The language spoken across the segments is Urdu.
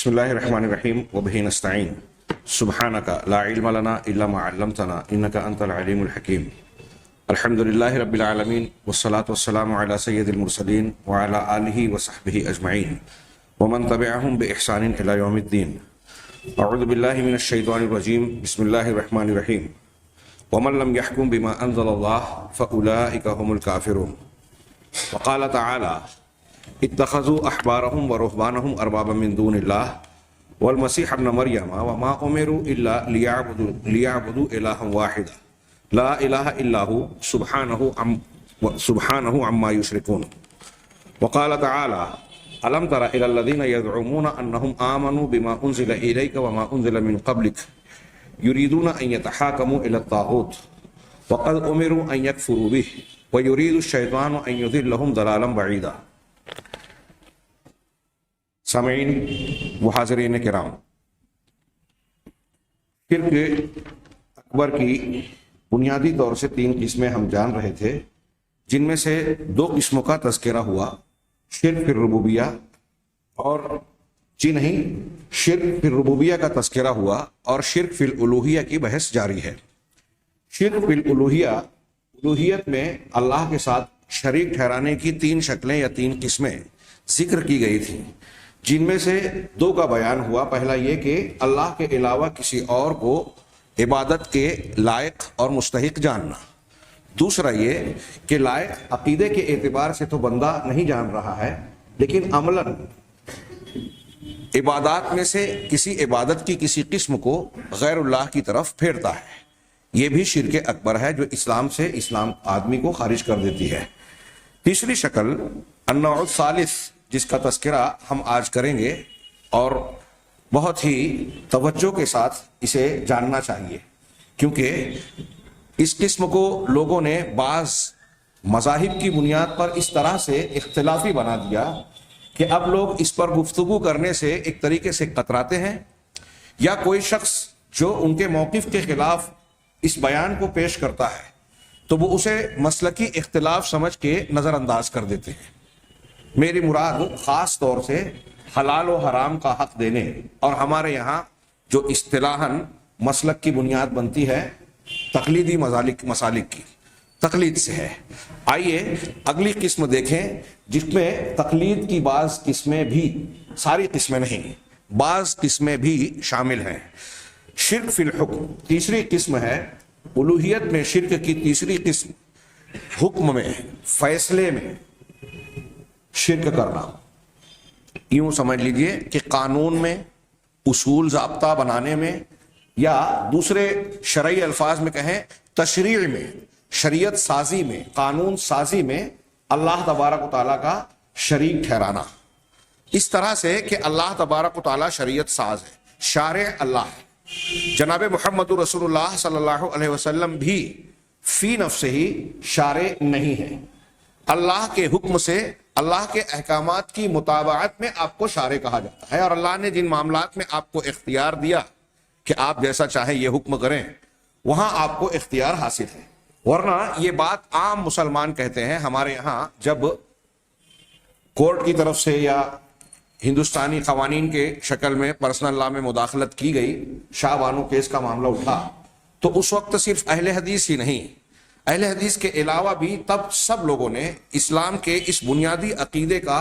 بسم الله الرحمن الرحيم وبه نستعين سبحانك لا علم لنا إلا ما علمتنا إنك أنت العليم الحكيم الحمد لله رب العالمين والصلاة والسلام على سيد المرسلين وعلى آله وصحبه أجمعين ومن تبعهم بإحسان إلى يوم الدين. أعوذ بالله من الشيطان الرجيم. بسم الله الرحمن الرحيم. ومن لم يحكم بما أنزل الله فأولئك هم الكافرون. وقال تعالى اتخذوا احبارهم ورهبانهم اربابا من دون الله والمسيح ابن مريم وما امروا الا ليعبدوا الها واحدا لا اله الا هو سبحانه عما يشركون. وقال تعالى الم تر الى الذين يزعمون انهم امنوا بما انزل اليك وما انزل من قبلك يريدون ان يتحاكموا الى الطاغوت وقد امروا ان يكفروا به ويريد الشيطان ان يضلهم ضلالا بعيدا. سامعین و حاضرین کرام، شرک اکبر کی بنیادی طور سے 3 قسمیں ہم جان رہے تھے، جن میں سے 2 قسموں کا تذکرہ ہوا، شرک فی الربوبیہ اور شرک فی الربوبیہ کا تذکرہ ہوا اور شرک فی الالوہیہ کی بحث جاری ہے۔ شرک فی الوہیت میں اللہ کے ساتھ شریک ٹھہرانے کی 3 شکلیں یا 3 قسمیں ذکر کی گئی تھیں، جن میں سے 2 کا بیان ہوا۔ پہلا یہ کہ اللہ کے علاوہ کسی اور کو عبادت کے لائق اور مستحق جاننا، دوسرا یہ کہ لائق عقیدے کے اعتبار سے تو بندہ نہیں جان رہا ہے، لیکن عملاً عبادات میں سے کسی عبادت کی کسی قسم کو غیر اللہ کی طرف پھیرتا ہے، یہ بھی شرک اکبر ہے جو اسلام آدمی کو خارج کر دیتی ہے۔ تیسری شکل النوع الثالث، جس کا تذکرہ ہم آج کریں گے اور بہت ہی توجہ کے ساتھ اسے جاننا چاہیے، کیونکہ اس قسم کو لوگوں نے بعض مذاہب کی بنیاد پر اس طرح سے اختلافی بنا دیا کہ اب لوگ اس پر گفتگو کرنے سے ایک طریقے سے کتراتے ہیں، یا کوئی شخص جو ان کے موقف کے خلاف اس بیان کو پیش کرتا ہے تو وہ اسے مسلکی اختلاف سمجھ کے نظر انداز کر دیتے ہیں۔ میری مراد خاص طور سے حلال و حرام کا حق دینے اور ہمارے یہاں جو اصطلاحاً مسلک کی بنیاد بنتی ہے تقلیدی مسالک کی، تقلید سے ہے۔ آئیے اگلی قسم دیکھیں، جس میں تقلید کی بعض قسمیں بھی، ساری قسمیں نہیں، بعض قسمیں بھی شامل ہیں۔ شرک فی الحکم تیسری قسم ہے۔ الوہیت میں شرک کی تیسری قسم حکم میں، فیصلے میں شرک کرنا۔ یوں سمجھ لیجئے کہ قانون میں، اصول ضابطہ بنانے میں، یا دوسرے شرعی الفاظ میں کہیں تشریع میں، شریعت سازی میں، قانون سازی میں اللہ تبارک و تعالیٰ کا شریک ٹھہرانا، اس طرح سے کہ اللہ تبارک و تعالیٰ شریعت ساز ہے، شارع اللہ ہے۔ جناب محمد رسول اللہ صلی اللہ علیہ وسلم بھی فی نفسہ ہی شارع نہیں ہے، اللہ کے حکم سے، اللہ کے احکامات کی مطابقت میں آپ کو شارع کہا جاتا ہے، اور اللہ نے جن معاملات میں آپ کو اختیار دیا کہ آپ جیسا چاہیں یہ حکم کریں، وہاں آپ کو اختیار حاصل ہے۔ ورنہ یہ بات عام مسلمان کہتے ہیں۔ ہمارے یہاں جب کورٹ کی طرف سے یا ہندوستانی قوانین کے شکل میں پرسنل لا میں مداخلت کی گئی، شاہ بانو کیس کا معاملہ اٹھا، تو اس وقت صرف اہل حدیث ہی نہیں، اہل حدیث کے علاوہ بھی تب سب لوگوں نے اسلام کے اس بنیادی عقیدے کا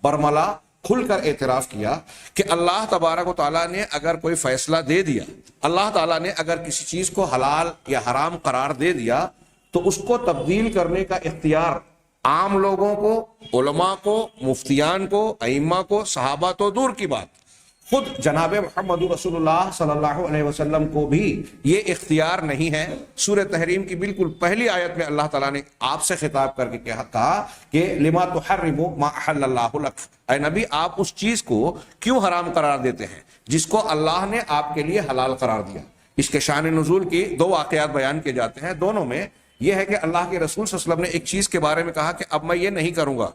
برملا کھل کر اعتراف کیا کہ اللہ تبارک و تعالیٰ نے اگر کوئی فیصلہ دے دیا، اللہ تعالیٰ نے اگر کسی چیز کو حلال یا حرام قرار دے دیا، تو اس کو تبدیل کرنے کا اختیار عام لوگوں کو، علماء کو، مفتیان کو، ائمہ کو، صحابہ تو دور کی بات، خود جناب محمد رسول اللہ صلی اللہ علیہ وسلم کو بھی یہ اختیار نہیں ہے۔ سورہ تحریم کی بالکل پہلی آیت میں اللہ تعالیٰ نے آپ سے خطاب کر کے کہا کہ لما تحرم ما احل اللہ لک، اے نبی آپ اس چیز کو کیوں حرام قرار دیتے ہیں جس کو اللہ نے آپ کے لیے حلال قرار دیا۔ اس کے شان نزول کی 2 واقعات بیان کیے جاتے ہیں، دونوں میں یہ ہے کہ اللہ کے رسول صلی اللہ علیہ وسلم نے ایک چیز کے بارے میں کہا کہ اب میں یہ نہیں کروں گا،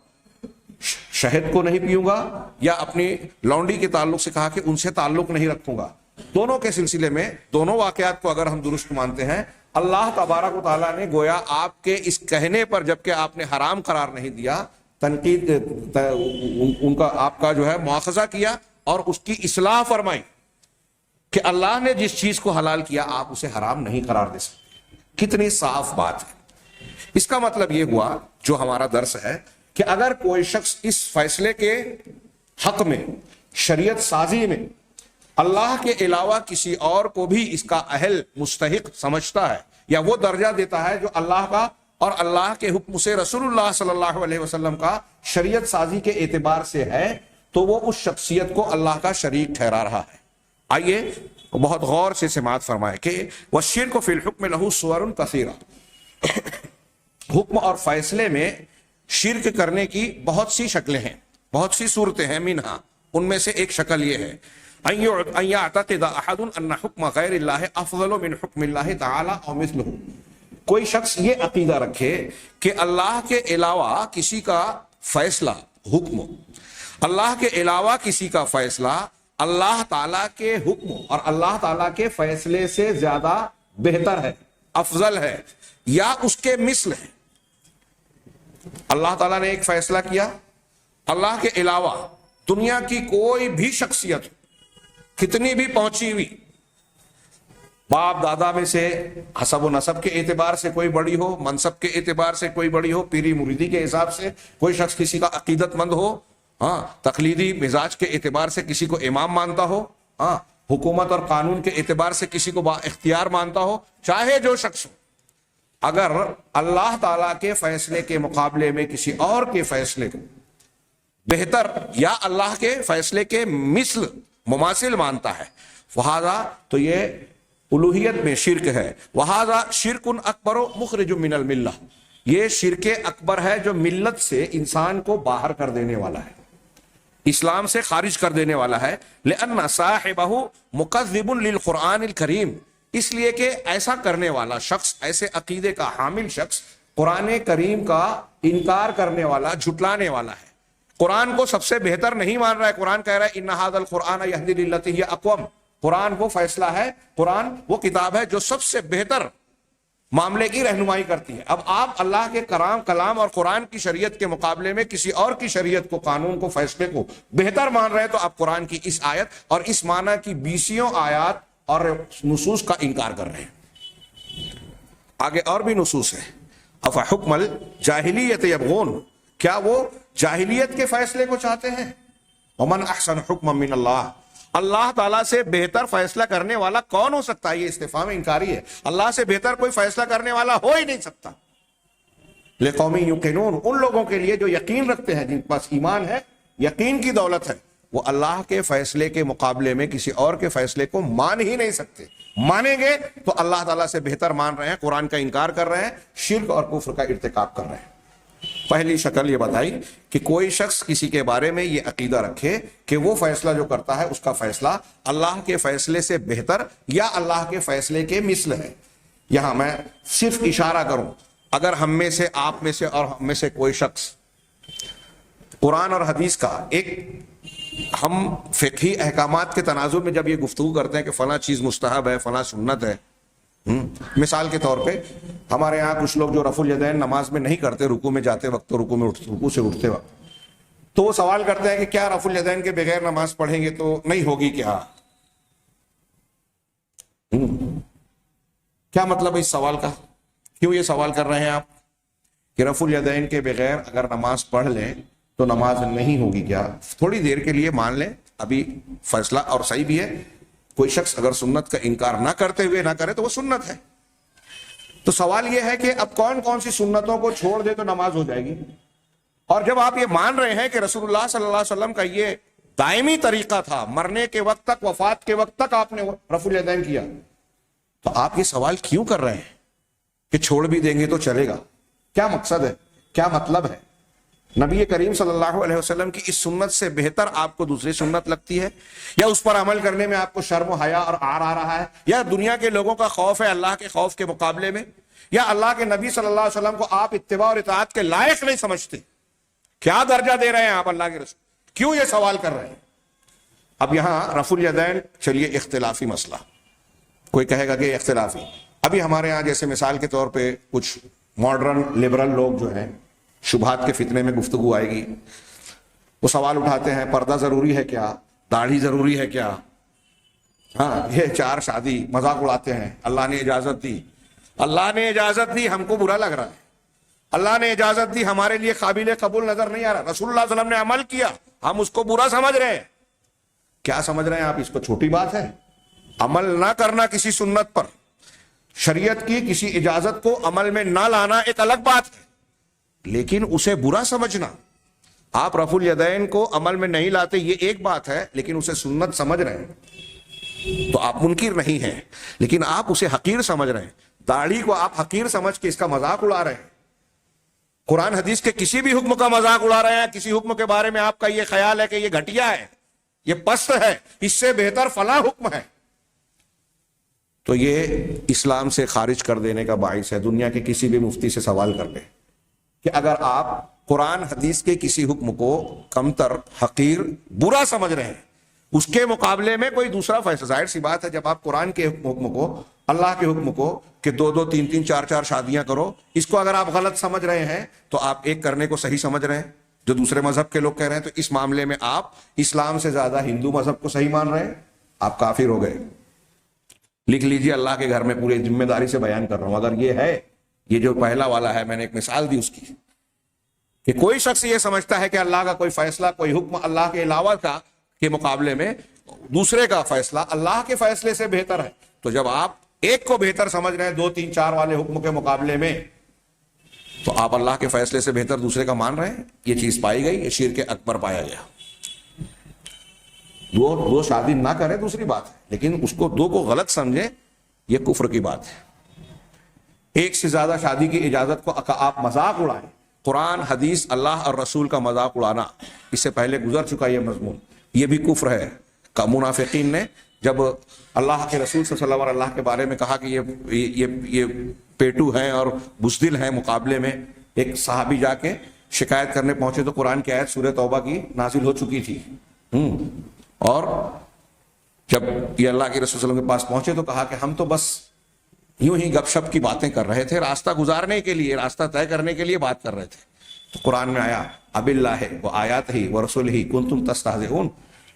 شہد کو نہیں پیوں گا، یا اپنی لونڈی کے تعلق سے کہا کہ ان سے تعلق نہیں رکھوں گا۔ دونوں کے سلسلے میں، دونوں واقعات کو اگر ہم درست مانتے ہیں، اللہ تبارک و تعالیٰ نے گویا آپ کے اس کہنے پر، جبکہ آپ نے حرام قرار نہیں دیا، تنقید ان کا آپ کا جو ہے مواخذہ کیا اور اس کی اصلاح فرمائی کہ اللہ نے جس چیز کو حلال کیا آپ اسے حرام نہیں قرار دے سکتے. کتنی صاف بات ہے. اس کا مطلب یہ ہوا جو ہمارا درس ہے کہ اگر کوئی شخص اس فیصلے کے حق میں شریعت سازی میں اللہ کے علاوہ کسی اور کو بھی اس کا اہل مستحق سمجھتا ہے یا وہ درجہ دیتا ہے جو اللہ کا اور اللہ کے حکم سے رسول اللہ صلی اللہ علیہ وسلم کا شریعت سازی کے اعتبار سے ہے تو وہ اس شخصیت کو اللہ کا شریک ٹھہرا رہا ہے. آئیے بہت غور سے سماعت فرمائے کہ والشرک فی الحکم لہ صور کثیرہ. حکم اور فیصلے میں شرک کرنے کی بہت سی شکلیں ہیں, بہت سی صورتیں ہیں. منہا ان میں سے ایک شکل یہ ہے ان یعتقد احد ان حکم غیر اللہ افضل من حکم اللہ تعالی او مثلہ. کوئی شخص یہ عقیدہ رکھے کہ اللہ کے علاوہ کسی کا فیصلہ, حکم, اللہ کے علاوہ کسی کا فیصلہ اللہ تعالیٰ کے حکم اور اللہ تعالیٰ کے فیصلے سے زیادہ بہتر ہے, افضل ہے یا اس کے مثل ہے. اللہ تعالیٰ نے ایک فیصلہ کیا, اللہ کے علاوہ دنیا کی کوئی بھی شخصیت کتنی بھی پہنچی ہوئی, باپ دادا میں سے حسب و نسب کے اعتبار سے کوئی بڑی ہو, منصب کے اعتبار سے کوئی بڑی ہو, پیری مریدی کے حساب سے کوئی شخص کسی کا عقیدت مند ہو, ہاں, تقلیدی مزاج کے اعتبار سے کسی کو امام مانتا ہو, ہاں, حکومت اور قانون کے اعتبار سے کسی کو با اختیار مانتا ہو, چاہے جو شخص ہو, اگر اللہ تعالیٰ کے فیصلے کے مقابلے میں کسی اور کے فیصلے کو بہتر یا اللہ کے فیصلے کے مثل مماثل مانتا ہے, وہذا تو یہ الوہیت میں شرک ہے. وہذا شرک اکبر مخرج من الملہ, یہ شرک اکبر ہے جو ملت سے انسان کو باہر کر دینے والا ہے, اسلام سے خارج کر دینے والا ہے. لأن صاحبہ مکذب للقرآن الکریم, اس لیے کہ ایسا کرنے والا شخص, ایسے عقیدے کا حامل شخص قرآن کریم کا انکار کرنے والا, جھٹلانے والا ہے. قرآن کو سب سے بہتر نہیں مان رہا ہے. قرآن کہہ رہا ہے ان ھذا القرآن یہدی للتی ہی اقوم, قرآن وہ فیصلہ ہے, قرآن وہ کتاب ہے جو سب سے بہتر معاملے کی رہنمائی کرتی ہے. اب آپ اللہ کے کلام اور قرآن کی شریعت کے مقابلے میں کسی اور کی شریعت کو, قانون کو, فیصلے کو بہتر مان رہے ہیں تو آپ قرآن کی اس آیت اور اس معنی کی 20 آیات اور نصوص کا انکار کر رہے ہیں. آگے اور بھی نصوص ہیں. افحکم الجاہلیت یبغون, کیا وہ جاہلیت کے فیصلے کو چاہتے ہیں؟ ومن احسن حکما من اللہ, اللہ تعالیٰ سے بہتر فیصلہ کرنے والا کون ہو سکتا ہے؟ یہ استفہام انکاری ہے. اللہ سے بہتر کوئی فیصلہ کرنے والا ہو ہی نہیں سکتا. لقوم یوقنون, ان لوگوں کے لیے جو یقین رکھتے ہیں, جن کے پاس ایمان ہے, یقین کی دولت ہے, وہ اللہ کے فیصلے کے مقابلے میں کسی اور کے فیصلے کو مان ہی نہیں سکتے. مانیں گے تو اللہ تعالیٰ سے بہتر مان رہے ہیں, قرآن کا انکار کر رہے ہیں, شرک اور کفر کا ارتکاب کر رہے ہیں. پہلی شکل یہ بتائی کہ کوئی شخص کسی کے بارے میں یہ عقیدہ رکھے کہ وہ فیصلہ جو کرتا ہے اس کا فیصلہ اللہ کے فیصلے سے بہتر یا اللہ کے فیصلے کے مثل ہے. یہاں میں صرف اشارہ کروں, اگر ہم میں سے, آپ میں سے اور ہم میں سے کوئی شخص قرآن اور حدیث کا ایک, ہم فقہی احکامات کے تناظر میں جب یہ گفتگو کرتے ہیں کہ فلاں چیز مستحب ہے, فلاں سنت ہے, مثال کے طور پہ ہمارے یہاں کچھ لوگ جو رفع الیدین نماز میں نہیں کرتے, رکوع میں جاتے وقت تو رکوع سے اٹھتے وقت, تو وہ سوال کرتے ہیں کہ کیا رفع الیدین کے بغیر نماز پڑھیں گے تو نہیں ہوگی کیا؟ کیا مطلب ہے اس سوال کا؟ کیوں یہ سوال کر رہے ہیں آپ کہ رفع الیدین کے بغیر اگر نماز پڑھ لیں تو نماز نہیں ہوگی کیا؟ تھوڑی دیر کے لیے مان لیں, ابھی فیصلہ اور صحیح بھی ہے, کوئی شخص اگر سنت کا انکار نہ کرتے ہوئے نہ کرے تو وہ سنت ہے. تو سوال یہ ہے کہ اب کون کون سی سنتوں کو چھوڑ دے تو نماز ہو جائے گی؟ اور جب آپ یہ مان رہے ہیں کہ رسول اللہ صلی اللہ علیہ وسلم کا یہ دائمی طریقہ تھا, مرنے کے وقت تک, وفات کے وقت تک آپ نے رفع الیدین کیا, تو آپ یہ سوال کیوں کر رہے ہیں کہ چھوڑ بھی دیں گے تو چلے گا؟ کیا مقصد ہے, کیا مطلب ہے؟ نبی کریم صلی اللہ علیہ وسلم کی اس سنت سے بہتر آپ کو دوسری سنت لگتی ہے, یا اس پر عمل کرنے میں آپ کو شرم و حیا اور عار آ رہا ہے, یا دنیا کے لوگوں کا خوف ہے اللہ کے خوف کے مقابلے میں, یا اللہ کے نبی صلی اللہ علیہ وسلم کو آپ اتباع اور اطاعت کے لائق نہیں سمجھتے؟ کیا درجہ دے رہے ہیں آپ اللہ کے رسول, کیوں یہ سوال کر رہے ہیں؟ اب یہاں رفع الیدین چلیے اختلافی مسئلہ, کوئی کہے گا کہ اختلافی. ابھی ہمارے ہاں جیسے مثال کے طور پہ کچھ ماڈرن لبرل لوگ جو ہیں, شبہات کے فتنے میں گفتگو آئے گی, وہ سوال اٹھاتے ہیں پردہ ضروری ہے کیا, داڑھی ضروری ہے کیا؟ ہاں یہ 4 شادی مذاق اڑاتے ہیں. اللہ نے اجازت دی، اللہ نے اجازت دی، ہم کو برا لگ رہا ہے. اللہ نے اجازت دی، ہمارے لیے قابل قبول نظر نہیں آ رہا. رسول اللہ صلی اللہ علیہ وسلم نے عمل کیا، ہم اس کو برا سمجھ رہے ہیں. کیا سمجھ رہے ہیں آپ؟ اس کو چھوٹی بات ہے. عمل نہ کرنا کسی سنت پر، شریعت کی کسی اجازت کو عمل میں نہ لانا ایک الگ بات ہے، لیکن اسے برا سمجھنا، آپ رفع الیدین کو عمل میں نہیں لاتے یہ ایک بات ہے، لیکن اسے سنت سمجھ رہے ہیں تو آپ منکر نہیں ہیں، لیکن آپ اسے حقیر سمجھ رہے ہیں. داڑھی کو آپ حقیر سمجھ کے اس کا مذاق اڑا رہے ہیں. قرآن حدیث کے کسی بھی حکم کا مذاق اڑا رہے ہیں. کسی حکم کے بارے میں آپ کا یہ خیال ہے کہ یہ گھٹیا ہے، یہ پست ہے، اس سے بہتر فلاں حکم ہے، تو یہ اسلام سے خارج کر دینے کا باعث ہے. دنیا کے کسی بھی مفتی سے سوال کر لیں کہ اگر آپ قرآن حدیث کے کسی حکم کو کمتر، حقیر، برا سمجھ رہے ہیں، اس کے مقابلے میں کوئی دوسرا فیصلہ، ظاہر سی بات ہے جب آپ قرآن کے حکم کو، اللہ کے حکم کو کہ 2 3 4 شادیاں کرو، اس کو اگر آپ غلط سمجھ رہے ہیں تو آپ ایک کرنے کو صحیح سمجھ رہے ہیں جو دوسرے مذہب کے لوگ کہہ رہے ہیں. تو اس معاملے میں آپ اسلام سے زیادہ ہندو مذہب کو صحیح مان رہے ہیں، آپ کافر ہو گئے. لکھ لیجیے، اللہ کے گھر میں پورے ذمہ داری سے بیان کر رہا ہوں. اگر یہ ہے، یہ جو پہلا والا ہے، میں نے ایک مثال دی اس کی، کہ کوئی شخص یہ سمجھتا ہے کہ اللہ کا کوئی فیصلہ، کوئی حکم اللہ کے علاوہ کا کے مقابلے میں دوسرے کا فیصلہ اللہ کے فیصلے سے بہتر ہے، تو جب آپ ایک کو بہتر سمجھ رہے ہیں 2 3 4 والے حکم کے مقابلے میں، تو آپ اللہ کے فیصلے سے بہتر دوسرے کا مان رہے ہیں. یہ چیز پائی گئی، یہ شرک اکبر پایا گیا. 2 شادی نہ کرے دوسری بات ہے، لیکن اس کو 2 کو غلط سمجھے یہ کفر کی بات ہے. 1 سے زیادہ شادی کی اجازت کو آپ مذاق اڑائیں. قرآن، حدیث، اللہ اور رسول کا مذاق اڑانا، اس سے پہلے گزر چکا یہ مضمون، یہ بھی کفر ہے. منافقین نے جب اللہ کے رسول صلی اللہ علیہ وسلم کے بارے میں کہا کہ یہ پیٹو ہیں اور بزدل ہیں، مقابلے میں ایک صحابی جا کے شکایت کرنے پہنچے تو قرآن کی آیت سورہ توبہ کی نازل ہو چکی تھی. اور جب یہ اللہ کے رسول صلی اللہ علیہ وسلم کے پاس پہنچے تو کہا کہ ہم تو بس یوں ہی گپ شپ کی باتیں کر رہے تھے، راستہ گزارنے کے لیے، راستہ طے کرنے کے لیے بات کر رہے تھے. تو قرآن میں آیا اب اللہ و آیات ہی و رسول ہی کنتم تستہزئون،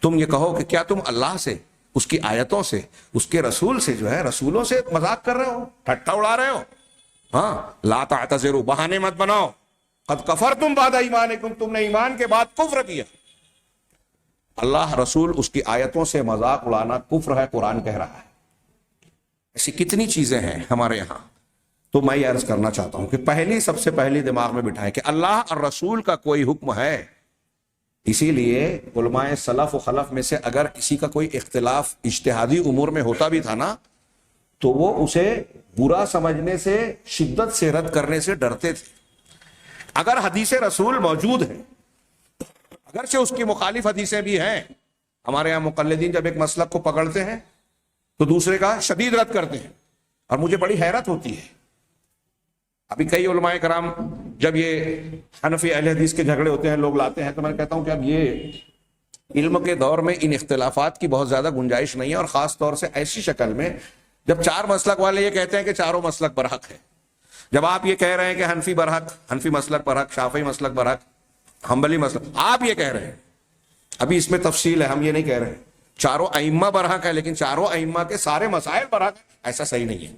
تم یہ کہو کہ کیا تم اللہ سے، اس کی آیتوں سے، اس کے رسول سے جو ہے رسولوں سے مذاق کر رہے ہو، ٹھٹا اڑا رہے ہو. ہاں، لا تعتذروا، بہانے مت بناؤ، قد کفرتم بعد ایمانکم، تم نے ایمان کے بعد کفر کیا. اللہ، رسول، اس کی آیتوں سے مذاق اڑانا کفر ہے، قرآن کہہ رہا ہے. ایسی کتنی چیزیں ہیں ہمارے یہاں. تو میں یہ عرض کرنا چاہتا ہوں کہ سب سے پہلی دماغ میں بٹھائیں کہ اللہ اور رسول کا کوئی حکم ہے. اسی لیے علماء سلف و خلف میں سے اگر کسی کا کوئی اختلاف اجتہادی امور میں ہوتا بھی تھا نا، تو وہ اسے برا سمجھنے سے، شدت سے رد کرنے سے ڈرتے تھے. اگر حدیث رسول موجود ہے، اگرچہ اس کی مخالف حدیثیں بھی ہیں، ہمارے یہاں مقلدین جب ایک مسلک کو پکڑتے ہیں تو دوسرے کا شدید رد کرتے ہیں، اور مجھے بڑی حیرت ہوتی ہے. ابھی کئی علماء کرام جب یہ حنفی اہل حدیث کے جھگڑے ہوتے ہیں، لوگ لاتے ہیں، تو میں کہتا ہوں کہ اب یہ علم کے دور میں ان اختلافات کی بہت زیادہ گنجائش نہیں ہے، اور خاص طور سے ایسی شکل میں جب 4 مسلک والے یہ کہتے ہیں کہ چاروں مسلک برحق ہے. جب آپ یہ کہہ رہے ہیں کہ حنفی برحق، حنفی مسلک برحق، شافعی مسلک برحق، حنبلی مسلک، آپ یہ کہہ رہے ہیں، ابھی اس میں تفصیل ہے، ہم یہ نہیں کہہ رہے ہیں. چاروں ائمہ برحق ہے، لیکن چاروں ائمہ کے سارے مسائل برحق، ایسا صحیح نہیں ہے.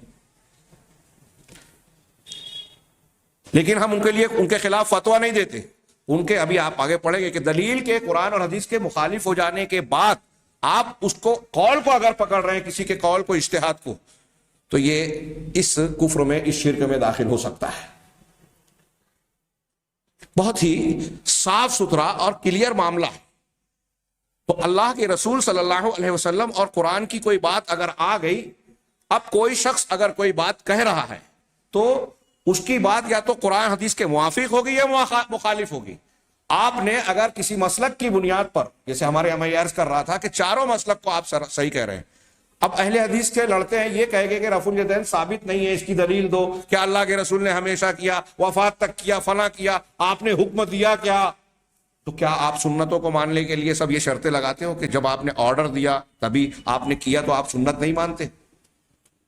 لیکن ہم ان کے لیے، ان کے خلاف فتویٰ نہیں دیتے. ان کے ابھی آپ آگے پڑھیں گے کہ دلیل کے، قرآن اور حدیث کے مخالف ہو جانے کے بعد آپ اس کو، قول کو اگر پکڑ رہے ہیں، کسی کے قول کو، اجتہاد کو، تو یہ اس کفر میں، اس شرک میں داخل ہو سکتا ہے. بہت ہی صاف ستھرا اور کلیئر معاملہ ہے. تو اللہ کے رسول صلی اللہ علیہ وسلم اور قرآن کی کوئی بات اگر آ گئی، اب کوئی شخص اگر کوئی بات کہہ رہا ہے تو اس کی بات یا تو قرآن حدیث کے موافق ہوگی یا مخالف ہوگی. آپ نے اگر کسی مسلک کی بنیاد پر، جیسے ہمارے یہاں میں عرض کر رہا تھا کہ چاروں مسلک کو آپ صحیح کہہ رہے ہیں، اب اہل حدیث کے لڑتے ہیں، یہ کہے گے کہ رفع الیدین ثابت نہیں ہے، اس کی دلیل دو، کہ اللہ کے رسول نے ہمیشہ کیا، وفات تک کیا، فلاں کیا، آپ نے حکم دیا کیا؟ تو کیا آپ سنتوں کو ماننے کے لیے سب یہ شرطیں لگاتے ہو کہ جب آپ نے آرڈر دیا تبھی آپ نے کیا، تو آپ سنت نہیں مانتے؟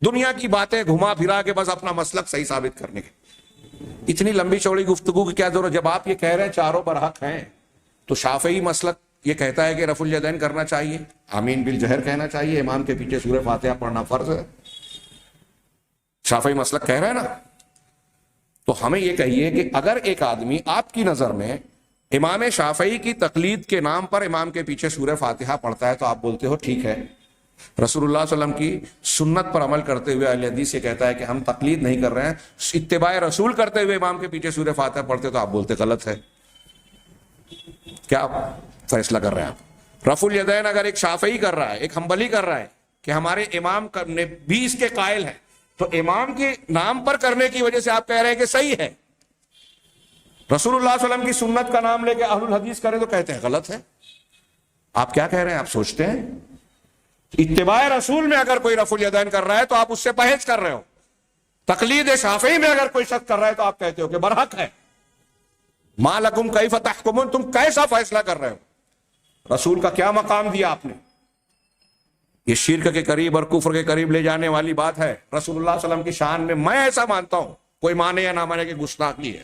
دنیا کی باتیں گھما پھرا کے بس اپنا مسلک صحیح ثابت کرنے کے. اتنی لمبی چوڑی گفتگو کی کیا ضرورت؟ جب آپ یہ کہہ رہے ہیں چاروں برحق ہیں، تو شافعی مسلک یہ کہتا ہے کہ رفع الیدین کرنا چاہیے، آمین بالجہر کہنا چاہیے، امام کے پیچھے سورہ فاتحہ پڑھنا فرض ہے، شافعی مسلک کہہ رہا ہے نا. تو ہمیں یہ کہیے کہ اگر ایک آدمی آپ کی نظر میں امام شافعی کی تقلید کے نام پر امام کے پیچھے سورہ فاتحہ پڑھتا ہے تو آپ بولتے ہو ٹھیک ہے. رسول اللہ صلی اللہ علیہ وسلم کی سنت پر عمل کرتے ہوئے اہل حدیث یہ کہتا ہے کہ ہم تقلید نہیں کر رہے ہیں، اتباع رسول کرتے ہوئے امام کے پیچھے سورہ فاتحہ پڑھتے تو آپ بولتے غلط ہے. کیا فیصلہ کر رہے ہیں آپ؟ رفع الیدین اگر ایک شافعی کر رہا ہے، ایک حنبلی کر رہا ہے کہ ہمارے امام نے بھی اس کے قائل ہیں، تو امام کے نام پر کرنے کی وجہ سے آپ کہہ رہے ہیں کہ صحیح ہے. رسول اللہ صلی اللہ علیہ وسلم کی سنت کا نام لے کے اہل الحدیث کرے تو کہتے ہیں غلط ہے. آپ کیا کہہ رہے ہیں؟ آپ سوچتے ہیں اتباع رسول میں اگر کوئی رفع الیدین کر رہا ہے تو آپ اس سے پرہیز کر رہے ہو، تقلید شافعی میں اگر کوئی شخص کر رہا ہے تو آپ کہتے ہو کہ برحق ہے. ما لکم کیف تحکمون، تم کیسا فیصلہ کر رہے ہو؟ رسول کا کیا مقام دیا آپ نے؟ یہ شرک کے قریب اور کفر کے قریب لے جانے والی بات ہے. رسول اللہ صلی اللہ علیہ وسلم کی شان میں ایسا مانتا ہوں، کوئی مانے یا نہ مانے کہ گستاخی ہے.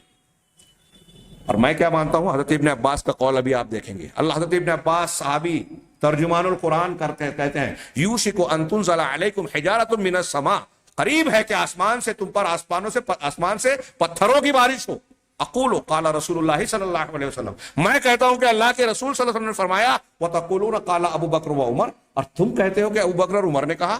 اور میں کیا مانتا ہوں؟ حضرت ابن عباس کا قول ابھی آپ دیکھیں گے. اللہ حضرت ابن عباس صحابی ترجمان القرآن کہتے ہیں یوشک ان تنزل علیکم حجارۃ من السماء، قریب ہے کہ آسمان سے تم پر آسمان سے پتھروں کی بارش ہو. اقول قال رسول اللہ صلی اللہ علیہ وسلم، میں کہتا ہوں کہ اللہ کے رسول صلی اللہ علیہ وسلم نے فرمایا وتقولون قال ابو بکر و عمر، اور تم کہتے ہو کہ ابو بکر اور عمر نے کہا.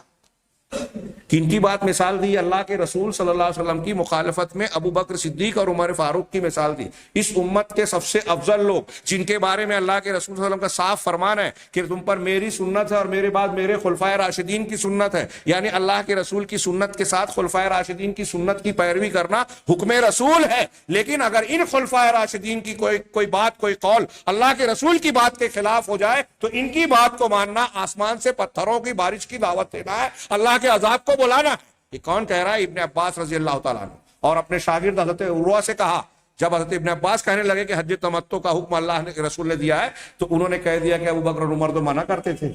کن کی بات مثال دی؟ اللہ کے رسول صلی اللہ علیہ وسلم کی مخالفت میں ابو بکر صدیق اور عمر فاروق کی مثال دی. اس امت کے سب سے افضل لوگ جن کے بارے میں اللہ کے رسول صلی اللہ علیہ وسلم کا صاف فرمان ہے کہ تم پر میری سنت ہے اور میرے بعد میرے خلفائے راشدین کی سنت ہے، یعنی اللہ کے رسول کی سنت کے ساتھ خلفائے راشدین کی سنت کی پیروی کرنا حکم رسول ہے. لیکن اگر ان خلفائے راشدین کی کوئی بات، کوئی قول اللہ کے رسول کی بات کے خلاف ہو جائے تو ان کی بات کو ماننا آسمان سے پتھروں کی بارش کی دعوت دینا ہے، اللہ کے عذاب کو بلانا. یہ کون کہہ رہا ہے؟ ابن عباس رضی اللہ تعالیٰ عنہ. اور اپنے شاگرد حضرت عروہ سے کہا، جب حضرت ابن عباس کہنے لگے کہ حج تمتع کا حکم اللہ کے رسول نے دیا ہے تو انہوں نے کہہ دیا کہ ابو بکر اور عمر تو منع کرتے تھے.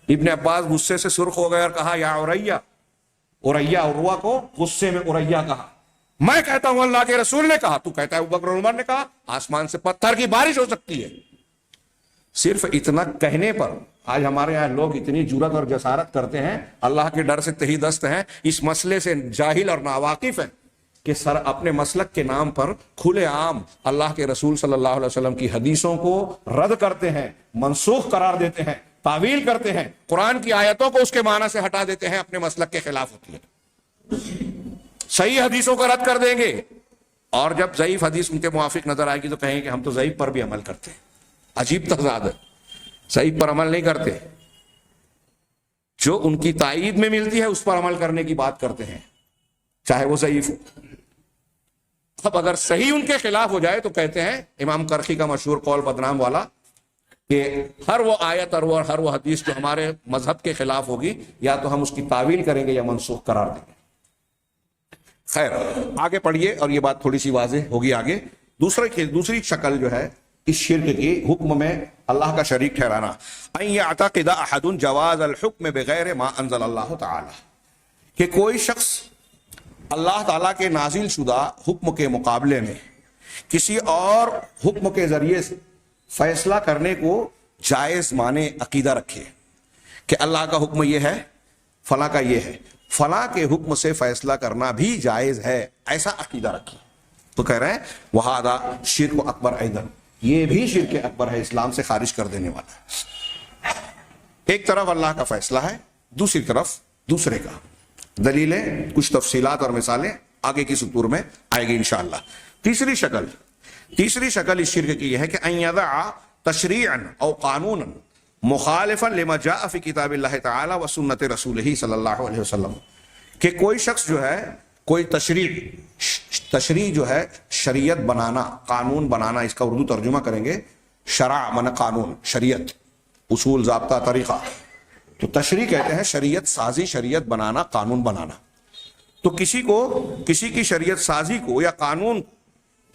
ابن عباس غصے سے سرخ ہو گئے اور کہا یا عریہ، عروہ کو غصے میں عریہ کہا. میں کہتا ہوں اللہ کے رسول نے کہا، تو کہتا ہے ابو بکر اور عمر نے کہا. آسمان سے پتھر کی بارش ہو سکتی ہے. صرف اتنا کہنے پر آج ہمارے یہاں لوگ اتنی جرات اور جسارت کرتے ہیں، اللہ کے ڈر سے تہی دست ہیں، اس مسئلے سے جاہل اور ناواقف ہیں کہ سر اپنے مسلک کے نام پر کھلے عام اللہ کے رسول صلی اللہ علیہ وسلم کی حدیثوں کو رد کرتے ہیں، منسوخ قرار دیتے ہیں، تعویل کرتے ہیں، قرآن کی آیتوں کو اس کے معنی سے ہٹا دیتے ہیں، اپنے مسلک کے خلاف ہوتی ہے. صحیح حدیثوں کو رد کر دیں گے اور جب ضعیف حدیث ان کے موافق نظر آئے گی تو کہیں گے ہم تو ضعیف پر بھی عمل کرتے ہیں. عجیب تضاد ہے، صحیح پر عمل نہیں کرتے، جو ان کی تائید میں ملتی ہے اس پر عمل کرنے کی بات کرتے ہیں چاہے وہ ضعیف ہو. اب اگر صحیح ان کے خلاف ہو جائے تو کہتے ہیں امام کرخی کا مشہور قول بدنام والا کہ ہر وہ آیت اور ہر وہ حدیث جو ہمارے مذہب کے خلاف ہوگی یا تو ہم اس کی تعویل کریں گے یا منسوخ قرار دیں گے. خیر آگے پڑھیے اور یہ بات تھوڑی سی واضح ہوگی آگے. دوسری شکل جو ہے اس شرک کی حکم میں اللہ کا شریک ٹھہرانا، ان یعتقد احد جواز الحکم بغیر ما انزل اللہ تعالی، کہ کوئی شخص اللہ تعالیٰ کے نازل شدہ حکم کے مقابلے میں کسی اور حکم کے ذریعے سے فیصلہ کرنے کو جائز مانے، عقیدہ رکھے کہ اللہ کا حکم یہ ہے، فلاں کا یہ ہے، فلاں کے حکم سے فیصلہ کرنا بھی جائز ہے، ایسا عقیدہ رکھے. تو کہہ رہے ہیں وہذا شرک اکبر ایضا، یہ بھی شرک اکبر ہے، اسلام سے خارج کر دینے والا ہے. ایک طرف اللہ کا فیصلہ ہے، دوسری طرف دوسرے کا. دلیلیں، کچھ تفصیلات اور مثالیں آگے کی سطور میں آئے گی انشاءاللہ. تیسری شکل اس شرک کی یہ ہے کہ ان یضع تشریعا او قانونا مخالفا لما جاء فی کتاب اللہ تعالی و سنت رسولہ صلی اللہ علیہ وسلم، کہ کوئی شخص جو ہے کوئی تشریع جو ہے شریعت بنانا، قانون بنانا، اس کا اردو ترجمہ کریں گے شرع من قانون، شریعت، اصول، ضابطہ، طریقہ. تو تشریع کہتے ہیں شریعت سازی، شریعت بنانا، قانون بنانا. تو کسی کی شریعت سازی کو یا قانون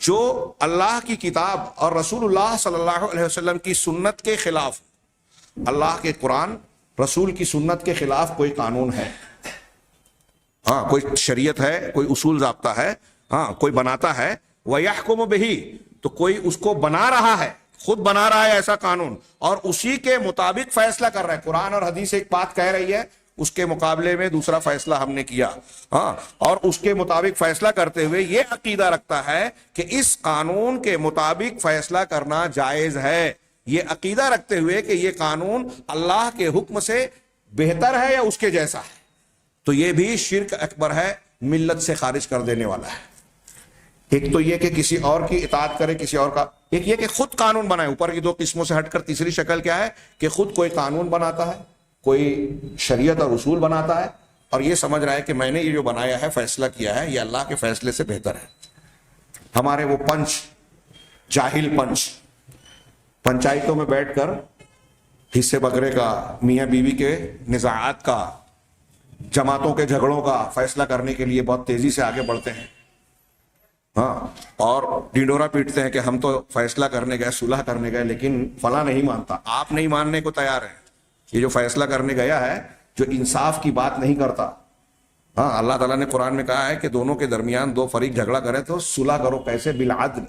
جو اللہ کی کتاب اور رسول اللہ صلی اللہ علیہ وسلم کی سنت کے خلاف، اللہ کے قرآن رسول کی سنت کے خلاف کوئی قانون ہے، ہاں کوئی شریعت ہے، کوئی اصول ضابطہ ہے، ہاں کوئی بناتا ہے، وَيَحْكُمُ بِهِ، تو کوئی اس کو بنا رہا ہے، خود بنا رہا ہے ایسا قانون اور اسی کے مطابق فیصلہ کر رہا ہے. قرآن اور حدیث ایک بات کہہ رہی ہے, اس کے مقابلے میں دوسرا فیصلہ ہم نے کیا, ہاں, اور اس کے مطابق فیصلہ کرتے ہوئے یہ عقیدہ رکھتا ہے کہ اس قانون کے مطابق فیصلہ کرنا جائز ہے, یہ عقیدہ رکھتے ہوئے کہ یہ قانون اللہ کے حکم سے بہتر ہے یا اس کے جیسا ہے, تو یہ بھی شرک اکبر ہے, ملت سے خارج کر دینے والا ہے. ایک تو یہ کہ کسی اور کی اطاعت کرے کسی اور کا, ایک یہ کہ خود قانون بنائے. اوپر کی دو قسموں سے ہٹ کر تیسری شکل کیا ہے کہ خود کوئی قانون بناتا ہے, کوئی شریعت اور اصول بناتا ہے اور یہ سمجھ رہا ہے کہ میں نے یہ جو بنایا ہے, فیصلہ کیا ہے, یہ اللہ کے فیصلے سے بہتر ہے. ہمارے وہ پنچ, جاہل پنچ, پنچایتوں میں بیٹھ کر حصے بکرے کا, میاں بیوی کے نزاعات کا, جماعتوں کے جھگڑوں کا فیصلہ کرنے کے لیے بہت تیزی سے آگے بڑھتے ہیں, ہاں, اور ڈنڈورا پیٹتے ہیں کہ ہم تو فیصلہ کرنے گئے, صلح کرنے گئے, لیکن فلاں نہیں مانتا. آپ نہیں ماننے کو تیار ہیں. یہ جو فیصلہ کرنے گیا ہے, جو انصاف کی بات نہیں کرتا, ہاں, اللہ تعالیٰ نے قرآن میں کہا ہے کہ دونوں کے درمیان دو فریق جھگڑا کرے تو صلح کرو. کیسے؟ بالعدل,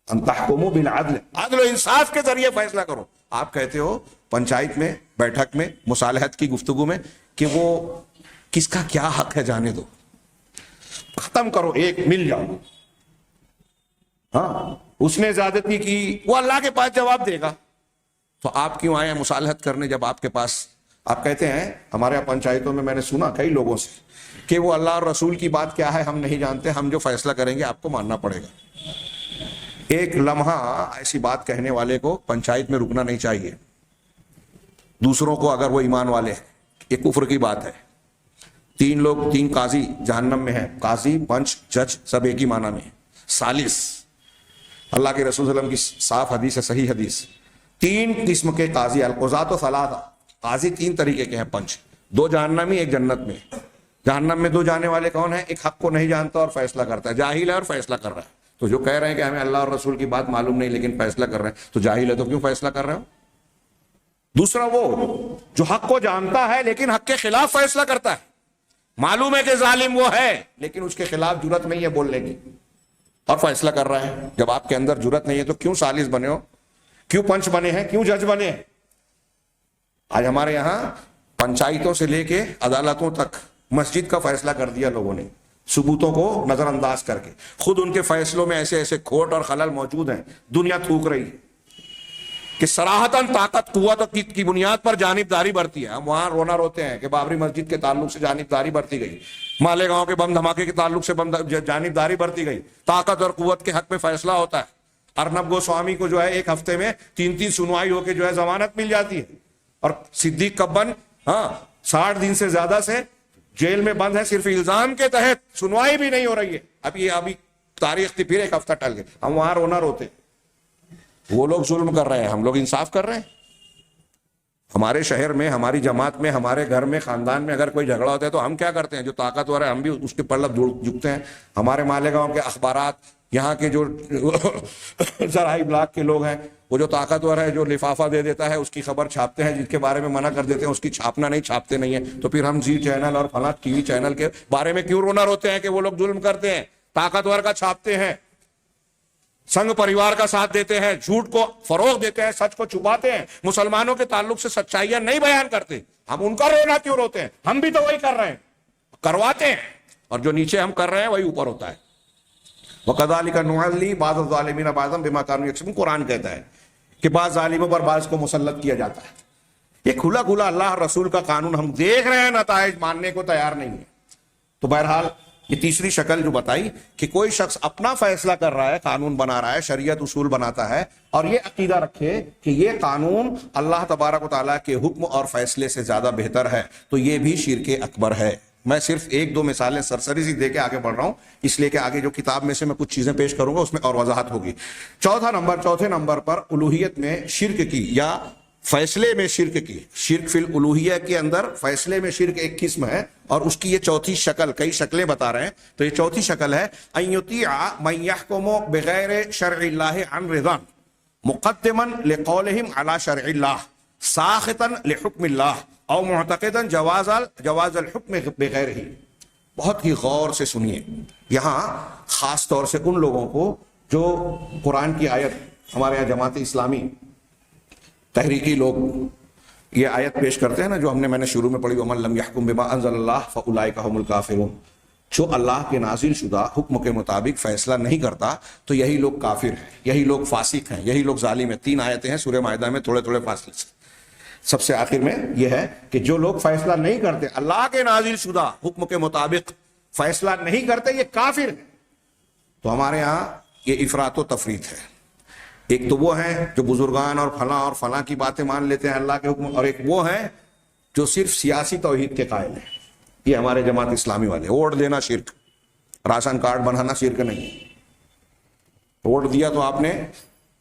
ان تحکموا بالعدل, عدل و انصاف کے ذریعے فیصلہ کرو. آپ کہتے ہو پنچایت میں, بیٹھک میں, مصالحت کی گفتگو میں کہ وہ کس کا کیا حق ہے جانے دو, ختم کرو, ایک مل جاؤ. ہاں, اس نے زیادتی کی, وہ اللہ کے پاس جواب دے گا. تو آپ کیوں آئے مصالحت کرنے جب آپ کے پاس, آپ کہتے ہیں ہمارے یہاں پنچایتوں میں میں نے سنا کئی لوگوں سے کہ وہ اللہ اور رسول کی بات کیا ہے ہم نہیں جانتے, ہم جو فیصلہ کریں گے آپ کو ماننا پڑے گا. ایک لمحہ ایسی بات کہنے والے کو پنچایت میں رکنا نہیں چاہیے. دوسروں کو اگر وہ ایمان والے ہیں, یہ کفر کی بات ہے. 3 لوگ, 3 قاضی جہنم میں ہیں, قاضی, پنچ, جج, سب ایک ہی معنی میں. ثالث, اللہ کے رسول صلی اللہ علیہ وسلم کی صاف حدیث ہے, صحیح حدیث. 3 قسم کے قاضی, القضاۃ و ثلاثہ, قاضی 3 طریقے کے ہیں, پنچ, 2 جہنمی, 1 جنت میں. جہنم میں 2 جانے والے کون ہیں؟ ایک حق کو نہیں جانتا اور فیصلہ کرتا ہے, جاہل ہے اور فیصلہ کر رہا ہے. تو جو کہہ رہے ہیں کہ ہمیں اللہ اور رسول کی بات معلوم نہیں لیکن فیصلہ کر رہے ہیں, تو جاہل ہے تو کیوں فیصلہ کر رہے ہو؟ دوسرا وہ جو حق کو جانتا ہے لیکن حق کے خلاف فیصلہ کرتا ہے, معلوم ہے کہ ظالم وہ ہے لیکن اس کے خلاف جرت نہیں ہے بولنے کی اور فیصلہ کر رہا ہے. جب آپ کے اندر جرت نہیں ہے تو کیوں ثالث بنے ہو, کیوں پنچ بنے ہیں, کیوں جج بنے ہیں؟ آج ہمارے یہاں پنچایتوں سے لے کے عدالتوں تک مسجد کا فیصلہ کر دیا لوگوں نے, ثبوتوں کو نظر انداز کر کے. خود ان کے فیصلوں میں ایسے ایسے کھوٹ اور خلل موجود ہیں, دنیا تھوک رہی ہے کہ صراحتاً طاقت قوت کی بنیاد پر جانبداری برتی ہے. ہم وہاں رونا روتے ہیں کہ بابری مسجد کے تعلق سے جانبداری برتی گئی, مالیگاؤں کے بم دھماکے کے تعلق سے جانبداری برتی گئی. طاقت اور قوت کے حق میں فیصلہ ہوتا ہے. ارنب گوسوامی کو جو ہے 1 ہفتے میں 3 سنوائی ہو کے جو ہے ضمانت مل جاتی ہے, اور صدیق کبن 60 دن سے زیادہ سے جیل میں بند ہے, صرف الزام کے تحت, سنوائی بھی نہیں ہو رہی ہے. ابھی تاریخ تھی, پھر 1 ہفتہ ٹل گئے. ہم وہاں رونا روتے, وہ لوگ ظلم کر رہے ہیں, ہم لوگ انصاف کر رہے ہیں. ہمارے شہر میں, ہماری جماعت میں, ہمارے گھر میں, خاندان میں اگر کوئی جھگڑا ہوتا ہے تو ہم کیا کرتے ہیں؟ جو طاقتور ہے ہم بھی اس کے پلب جھکتے ہیں. ہمارے مالیگاؤں کے اخبارات, یہاں کے جو ذرائع ابلاغ کے لوگ ہیں, وہ جو طاقتور ہے جو لفافہ دے دیتا ہے اس کی خبر چھاپتے ہیں, جس کے بارے میں منع کر دیتے ہیں اس کی چھاپنا نہیں, چھاپتے نہیں ہیں. تو پھر ہم زی چینل اور فلاں ٹی وی چینل کے بارے میں کیوں رونا روتے ہیں کہ وہ لوگ ظلم کرتے ہیں؟ طاقتور کا چھاپتے ہیں, سنگ پریوار کا ساتھ دیتے ہیں, جھوٹ کو فروغ دیتے ہیں, سچ کو چھپاتے ہیں, مسلمانوں کے تعلق سے سچائیاں نہیں بیان کرتے. ہم ان کا رونا کیوں روتے ہیں؟ ہم بھی تو وہی کر رہے ہیں, کرواتے ہیں, اور جو نیچے ہم کر رہے ہیں وہی اوپر ہوتا ہے. وَكَذَلِكَ نُعَلِّي بَعْضَ الظَّالِمِينَ بَعْضًا بِمَا كَانُوا يَكْسِبُونَ. قرآن کہتا ہے کہ بعض ظالموں پر بعض کو مسلط کیا جاتا ہے. یہ کھلا کھلا اللہ اور رسول کا قانون ہم دیکھ رہے ہیں, نتائج ماننے کو تیار نہیں ہے. تو بہرحال یہ تیسری شکل جو بتائی کہ کوئی شخص اپنا فیصلہ کر رہا ہے, قانون بنا رہا ہے, شریعت اصول بناتا ہے, اور یہ عقیدہ رکھے کہ یہ قانون اللہ تبارک و تعالیٰ کے حکم اور فیصلے سے زیادہ بہتر ہے, تو یہ بھی شرک اکبر ہے. میں صرف 1-2 مثالیں سرسری سی دے کے آگے بڑھ رہا ہوں, اس لیے کہ آگے جو کتاب میں سے میں کچھ چیزیں پیش کروں گا اس میں اور وضاحت ہوگی. چوتھے نمبر پر الوہیت میں شرک کی یا فیصلے میں شرک کی. شرک فی الالوہیہ کے اندر فیصلے میں شرک ایک قسم ہے, اور اس کی یہ چوتھی شکل, کئی شکلیں بتا رہے ہیں, تو یہ چوتھی شکل ہے ان یطیع من یحکم بغیر شرع اللہ عن رضا مقدما لقولہم علی شرع اللہ ساخطا لحکم اللہ او معتقدا جواز الحکم بغیر ہی. بہت ہی غور سے سنیے, یہاں خاص طور سے ان لوگوں کو جو قرآن کی آیت ہمارے یہاں جماعت اسلامی تحریکی لوگ یہ آیت پیش کرتے ہیں نا جو میں نے شروع میں پڑھی، وَمَن لَمْ يَحْكُمْ بِمَا أَنزَلَ اللَّهُ فَأُولَٰئِكَ هُمُ الْكَافِرُونَ، جو اللہ کے نازل شدہ حکم کے مطابق فیصلہ نہیں کرتا تو یہی لوگ کافر ہیں، یہی لوگ فاسق ہیں، یہی لوگ ظالم ہیں۔ 3 آیتیں ہیں سورہ مائدہ میں تھوڑے تھوڑے فاصلے سے۔ سب سے آخر میں یہ ہے کہ جو لوگ فیصلہ نہیں کرتے، اللہ کے نازل شدہ حکم کے مطابق فیصلہ نہیں کرتے، یہ کافر ہیں۔ تو ہمارے ہاں یہ افراط و تفریط ہے۔ ایک تو وہ ہیں جو بزرگان اور فلاں کی باتیں مان لیتے ہیں اللہ کے حکم، اور ایک وہ ہیں جو صرف سیاسی توحید کے قائل ہیں۔ یہ ہمارے جماعت اسلامی والے، ووٹ دینا شرک، راشن کارڈ بنانا شرک نہیں۔ ووٹ دیا تو آپ نے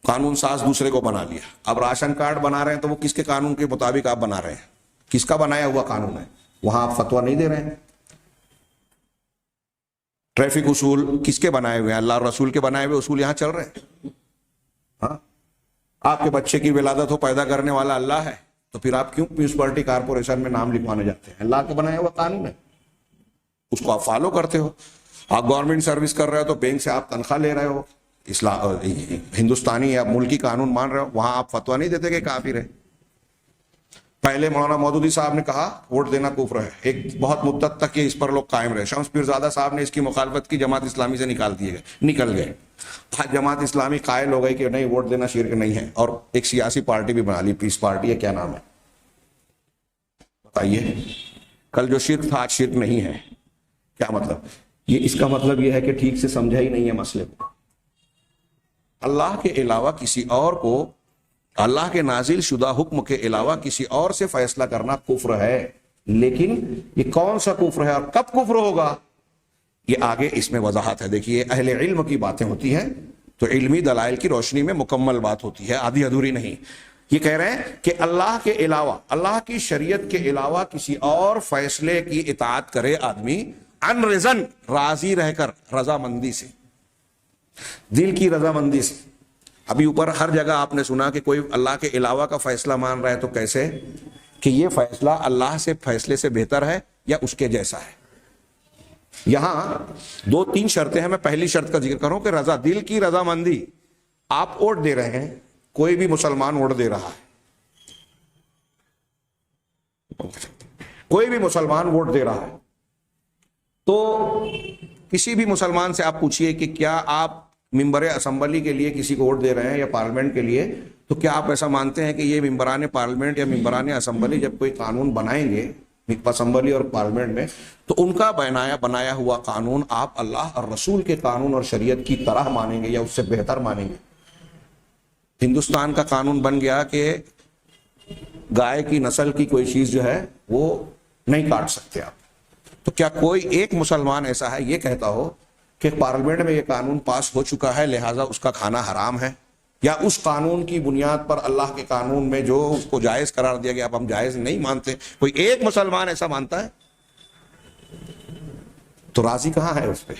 قانون ساز دوسرے کو بنا لیا، اب راشن کارڈ بنا رہے ہیں تو وہ کس کے قانون کے مطابق آپ بنا رہے ہیں؟ کس کا بنایا ہوا قانون ہے؟ وہاں آپ فتویٰ نہیں دے رہے ہیں۔ ٹریفک اصول کس کے بنائے ہوئے ہیں؟ اللہ اور رسول کے بنائے ہوئے اصول یہاں چل رہے ہیں۔ ہاں، آپ کے بچے کی ولادت ہو پیدا کرنے والا اللہ ہے، تو پھر آپ کیوں میونسپلٹی کارپوریشن میں نام لکھوانے جاتے ہیں؟ اللہ کے بنایا ہوا قانون ہے، اس کو آپ فالو کرتے ہو۔ آپ گورنمنٹ سروس کر رہے ہو تو بینک سے آپ تنخواہ لے رہے ہو، ہندوستانی یا ملکی قانون مان رہے ہو، وہاں آپ فتویٰ نہیں دیتے کہ کافر ہے۔ پہلے مولانا مودودی صاحب نے کہا ووٹ دینا کفر ہے، ایک بہت مدت تک یہ اس پر لوگ قائم رہے۔ شمس پیرزادہ صاحب نے اس کی مخالفت کی، جماعت اسلامی سے نکل گئے۔ جماعت اسلامی قائل ہو گئی کہ نہیں، ووٹ دینا شرک نہیں ہے، اور ایک سیاسی پارٹی بھی بنا لی، پیس پارٹی ہے، کیا نام ہے بتائیے؟ کل جو شرک تھا آج شرک نہیں ہے، کیا مطلب؟ یہ اس کا مطلب یہ ہے کہ ٹھیک سے سمجھا ہی نہیں ہے مسئلے کو۔ اللہ کے علاوہ کسی اور کو، اللہ کے نازل شدہ حکم کے علاوہ کسی اور سے فیصلہ کرنا کفر ہے، لیکن یہ کون سا کفر ہے اور کب کفر ہوگا یہ آگے اس میں وضاحت ہے۔ دیکھیے، اہل علم کی باتیں ہوتی ہیں تو علمی دلائل کی روشنی میں مکمل بات ہوتی ہے، آدھی ادھوری نہیں۔ یہ کہہ رہے ہیں کہ اللہ کے علاوہ، اللہ کی شریعت کے علاوہ کسی اور فیصلے کی اطاعت کرے آدمی ان رضن، راضی رہ کر، رضامندی سے، دل کی رضامندی سے۔ ابھی اوپر ہر جگہ آپ نے سنا کہ کوئی اللہ کے علاوہ کا فیصلہ مان رہا ہے تو کیسے؟ کہ یہ فیصلہ اللہ سے فیصلے سے بہتر ہے یا اس کے جیسا ہے۔ یہاں 2-3 شرطیں ہیں، میں پہلی شرط کا ذکر کروں کہ رضا، دل کی رضامندی۔ آپ ووٹ دے رہے ہیں، کوئی بھی مسلمان ووٹ دے رہا ہے، کوئی بھی مسلمان ووٹ دے رہا ہے، تو کسی بھی مسلمان سے آپ پوچھئے کہ کیا آپ ممبر اسمبلی کے لیے کسی کو ووٹ دے رہے ہیں یا پارلیمنٹ کے لیے، تو کیا آپ ایسا مانتے ہیں کہ یہ ممبران پارلیمنٹ یا ممبران اسمبلی جب کوئی قانون بنائیں گے اسمبلی اور پارلیمنٹ میں تو ان کا بنایا ہوا قانون آپ اللہ اور رسول کے قانون اور شریعت کی طرح مانیں گے یا اس سے بہتر مانیں گے؟ ہندوستان کا قانون بن گیا کہ گائے کی نسل کی کوئی چیز جو ہے وہ نہیں کاٹ سکتے آپ، تو کیا کوئی ایک مسلمان ایسا ہے یہ کہتا ہو کہ پارلیمنٹ میں یہ قانون پاس ہو چکا ہے لہٰذا اس کا کھانا حرام ہے، یا اس قانون کی بنیاد پر اللہ کے قانون میں جو اس کو جائز قرار دیا گیا اب ہم جائز نہیں مانتے؟ کوئی ایک مسلمان ایسا مانتا ہے؟ تو راضی کہاں ہے اس پہ؟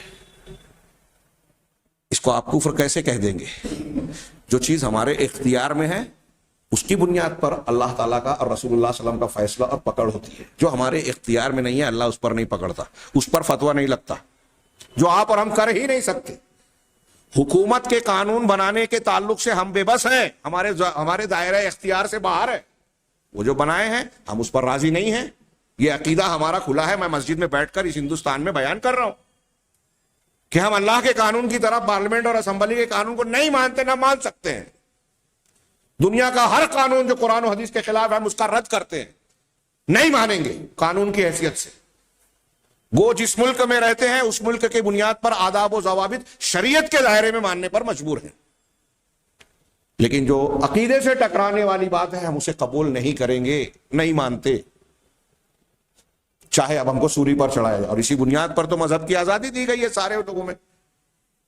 اس کو آپ کفر کیسے کہہ دیں گے؟ جو چیز ہمارے اختیار میں ہے اس کی بنیاد پر اللہ تعالیٰ کا اور رسول اللہ صلی اللہ علیہ وسلم کا فیصلہ اور پکڑ ہوتی ہے، جو ہمارے اختیار میں نہیں ہے اللہ اس پر نہیں پکڑتا، اس پر فتویٰ نہیں لگتا، جو آپ اور ہم کر ہی نہیں سکتے۔ حکومت کے قانون بنانے کے تعلق سے ہم بے بس ہیں، ہمارے دائرہ اختیار سے باہر ہے، وہ جو بنائے ہیں ہم اس پر راضی نہیں ہیں۔ یہ عقیدہ ہمارا کھلا ہے، میں مسجد میں بیٹھ کر اس ہندوستان میں بیان کر رہا ہوں کہ ہم اللہ کے قانون کی طرف پارلیمنٹ اور اسمبلی کے قانون کو نہیں مانتے، نہ مان سکتے ہیں۔ دنیا کا ہر قانون جو قرآن و حدیث کے خلاف ہے ہم اس کا رد کرتے ہیں، نہیں مانیں گے قانون کی حیثیت سے۔ وہ جس ملک میں رہتے ہیں اس ملک کی بنیاد پر آداب و ضوابط شریعت کے دائرے میں ماننے پر مجبور ہیں، لیکن جو عقیدے سے ٹکرانے والی بات ہے ہم اسے قبول نہیں کریں گے، نہیں مانتے، چاہے اب ہم کو سولی پر چڑھایا جائے۔ اور اسی بنیاد پر تو مذہب کی آزادی دی گئی ہے سارے لوگوں میں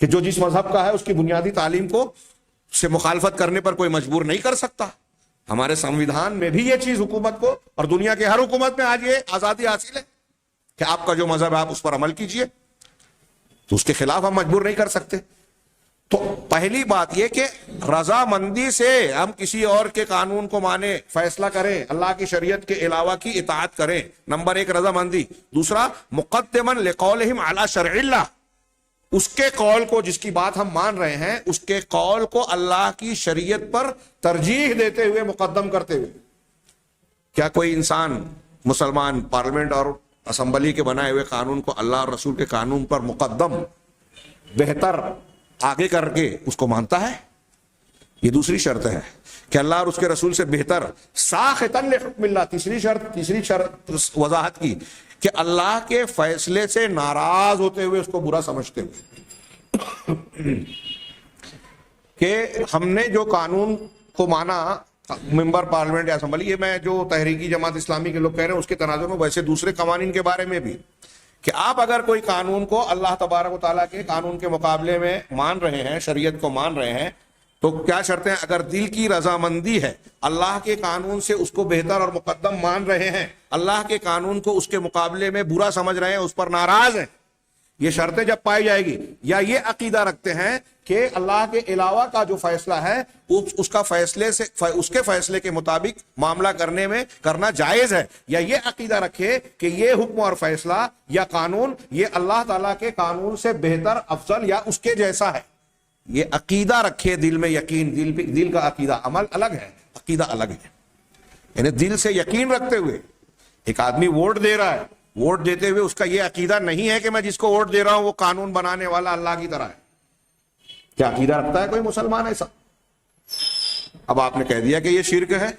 کہ جو جس مذہب کا ہے اس کی بنیادی تعلیم کو سے مخالفت کرنے پر کوئی مجبور نہیں کر سکتا۔ ہمارے سنویدھان میں بھی یہ چیز حکومت کو، اور دنیا کے ہر حکومت میں آج یہ آزادی حاصل ہے کہ آپ کا جو مذہب ہے آپ اس پر عمل کیجئے، تو اس کے خلاف ہم مجبور نہیں کر سکتے۔ تو پہلی بات یہ کہ رضامندی سے ہم کسی اور کے قانون کو مانیں، فیصلہ کریں، اللہ کی شریعت کے علاوہ کی اطاعت کریں، نمبر 1 رضامندی۔ دوسرا، مقدماً لقولہم علی شرع اللہ، اس کے قول کو، جس کی بات ہم مان رہے ہیں، اس کے قول کو اللہ کی شریعت پر ترجیح دیتے ہوئے، مقدم کرتے ہوئے. کیا کوئی انسان مسلمان پارلیمنٹ اور اسمبلی کے بنائے ہوئے قانون کو اللہ اور رسول کے قانون پر مقدم، بہتر آگے کر کے اس کو مانتا ہے؟ یہ دوسری شرط ہے کہ اللہ اور اس کے رسول سے بہتر، ساخطاً لحکم اللہ. تیسری شرط وضاحت کی کہ اللہ کے فیصلے سے ناراض ہوتے ہوئے، اس کو برا سمجھتے ہوئے. کہ ہم نے جو قانون کو مانا، ممبر پارلیمنٹ یا اسمبلی، یہ میں جو تحریکی جماعت اسلامی کے لوگ کہہ رہے ہیں اس کے تناظر میں، ویسے دوسرے قوانین کے بارے میں بھی، کہ آپ اگر کوئی قانون کو اللہ تبارک و تعالیٰ کے قانون کے مقابلے میں مان رہے ہیں، شریعت کو مان رہے ہیں، تو کیا شرطیں؟ اگر دل کی رضامندی ہے، اللہ کے قانون سے اس کو بہتر اور مقدم مان رہے ہیں، اللہ کے قانون کو اس کے مقابلے میں برا سمجھ رہے ہیں، اس پر ناراض ہیں، یہ شرطیں جب پائی جائے گی، یا یہ عقیدہ رکھتے ہیں کہ اللہ کے علاوہ کا جو فیصلہ ہے اس کا فیصلے سے، اس کے فیصلے کے مطابق معاملہ کرنا جائز ہے، یا یہ عقیدہ رکھے کہ یہ حکم اور فیصلہ یا قانون یہ اللہ تعالیٰ کے قانون سے بہتر، افضل یا اس کے جیسا ہے، یہ عقیدہ رکھے دل میں یقین. دل کا عقیدہ، عمل الگ ہے، عقیدہ الگ ہے. یعنی دل سے یقین رکھتے ہوئے ایک آدمی ووٹ دے رہا ہے، ووٹ دیتے ہوئے اس کا یہ عقیدہ نہیں ہے کہ میں جس کو ووٹ دے رہا ہوں وہ قانون بنانے والا اللہ کی طرح ہے. کیا عقیدہ رکھتا ہے کوئی مسلمان ایسا؟ اب آپ نے کہہ دیا کہ یہ شرک ہے،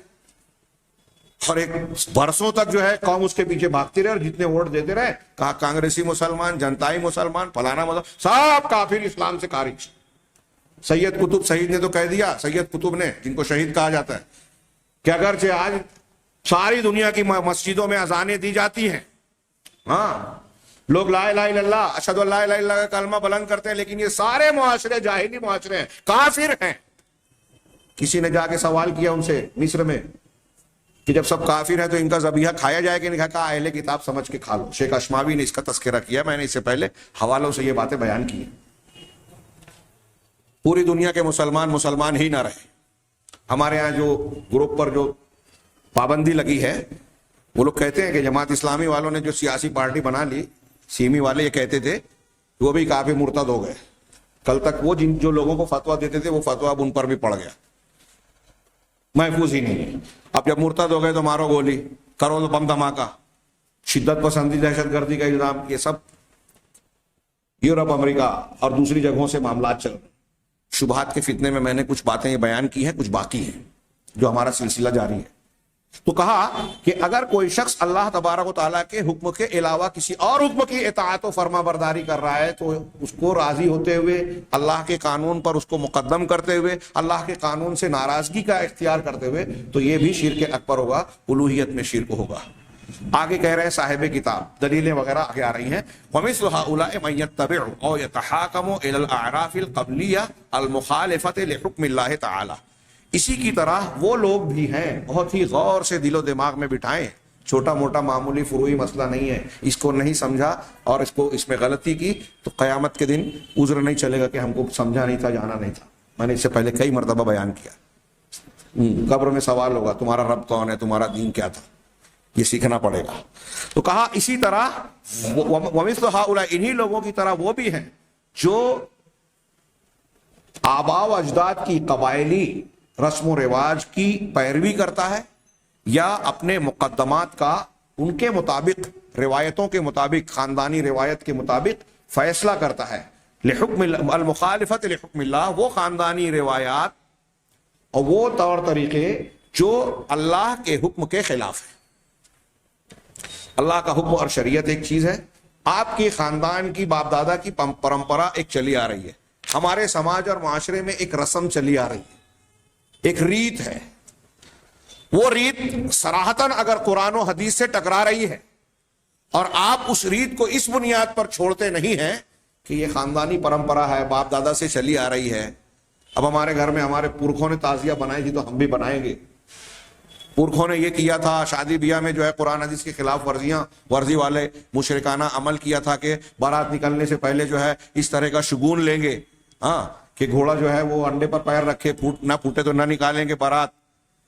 اور ایک برسوں تک جو ہے قوم اس کے پیچھے بھاگتی رہے، اور جتنے ووٹ دیتے رہے، کہا کانگریسی مسلمان، جنتائی مسلمان، فلانا مسلمان، سب کافر، اسلام سے خارج. سید قطب شہید نے تو کہہ دیا، سید قطب نے، جن کو شہید کہا جاتا ہے، کہ اگرچہ آج ساری دنیا کی مسجدوں میں اذانیں دی جاتی ہیں، ہاں لوگ لا الہ الا اللہ، اشہد ان لا الہ الا اللہ کا کلمہ بلند کرتے ہیں، لیکن یہ سارے معاشرے جاہلی معاشرے ہیں، کافر ہیں. کسی نے جا کے سوال کیا ان سے مصر میں کہ جب سب کافر ہیں تو ان کا ذبیحہ کھایا جائے کہ نہیں؟ کہا اہل کتاب سمجھ کے کھا لو. شیخ اشماوی نے اس کا تذکرہ کیا، میں نے اس سے پہلے حوالوں سے یہ باتیں بیان کی. پوری دنیا کے مسلمان ہی نہ رہے. ہمارے ہاں جو گروپ پر جو پابندی لگی ہے، وہ لوگ کہتے ہیں کہ جماعت اسلامی والوں نے جو سیاسی پارٹی بنا لی، سیمی والے یہ کہتے تھے وہ بھی کافی مرتد ہو گئے. کل تک وہ جو لوگوں کو فتویٰ دیتے تھے وہ فتویٰ اب ان پر بھی پڑ گیا، محفوظ ہی نہیں. اب جب مرتد ہو گئے تو مارو گولی، کرو تو بم دھماکہ، شدت پسندی، دہشت گردی کا الزام. یہ سب یورپ، امریکہ اور دوسری جگہوں سے معاملات چل رہے. شبہات کے فتنے میں میں نے کچھ باتیں یہ بیان کی ہیں، کچھ باقی ہیں جو ہمارا سلسلہ جاری ہے. تو کہا کہ اگر کوئی شخص اللہ تبارک و تعالیٰ کے حکم کے علاوہ کسی اور حکم کی اطاعت و فرما برداری کر رہا ہے، تو اس کو راضی ہوتے ہوئے، اللہ کے قانون پر اس کو مقدم کرتے ہوئے، اللہ کے قانون سے ناراضگی کا اختیار کرتے ہوئے، تو یہ بھی شرک اکبر ہوگا، الوہیت میں شرک ہوگا. آگے کہہ رہے ہیں صاحب کتاب، دلیلیں وغیرہ آگے آ رہی ہیں. وَمِثْلُ هَؤُلَاءِ مَن يَتَّبِعُ أَوْ يَتَحَاكَمُ إِلَى الْأَعْرَافِ الْقَبْلِيَّةِ الْمُخَالِفَةِ لِحُكْمِ اللَّهِ تَعَالَى. اسی کی طرح وہ لوگ بھی ہیں، بہت ہی غور سے دل و دماغ میں بٹھائیں، چھوٹا موٹا معمولی فروعی مسئلہ نہیں ہے. اس کو نہیں سمجھا اور اس میں غلطی کی تو قیامت کے دن عذر نہیں چلے گا کہ ہم کو سمجھا نہیں تھا، جانا نہیں تھا. میں نے اس سے پہلے کئی مرتبہ بیان کیا. قبر میں سوال ہوگا تمہارا رب کون ہے، تمہارا دین کیا تھا، یہ سیکھنا پڑے گا. تو کہا اسی طرح وَمِثْلُ هَؤُلَاءِ، انہی لوگوں کی طرح وہ بھی ہیں جو آباء و اجداد کی قبائلی رسم و رواج کی پیروی کرتا ہے، یا اپنے مقدمات کا ان کے مطابق، روایتوں کے مطابق، خاندانی روایت کے مطابق فیصلہ کرتا ہے. لحکم المخالفت لحکم اللہ، وہ خاندانی روایات اور وہ طور طریقے جو اللہ کے حکم کے خلاف ہے. اللہ کا حکم اور شریعت ایک چیز ہے، آپ کی خاندان کی باپ دادا کی پرمپرا ایک چلی آ رہی ہے، ہمارے سماج اور معاشرے میں ایک رسم چلی آ رہی ہے، ایک ریت ہے. وہ ریت صراحتاً اگر قرآن و حدیث سے ٹکرا رہی ہے، اور آپ اس ریت کو اس بنیاد پر چھوڑتے نہیں ہیں کہ یہ خاندانی پرمپرا ہے، باپ دادا سے چلی آ رہی ہے، اب ہمارے گھر میں ہمارے پورکھوں نے تعزیہ بنائی تھی تو ہم بھی بنائیں گے، پورکھوں نے یہ کیا تھا، شادی بیاہ میں جو ہے قرآن حدیث کے خلاف ورزی والے مشرکانہ عمل کیا تھا کہ بارات نکلنے سے پہلے جو ہے اس طرح کا شگون لیں گے، ہاں، کہ گھوڑا جو ہے وہ انڈے پر پیر رکھے، نہ پھوٹے تو نہ نکالیں گے بارات،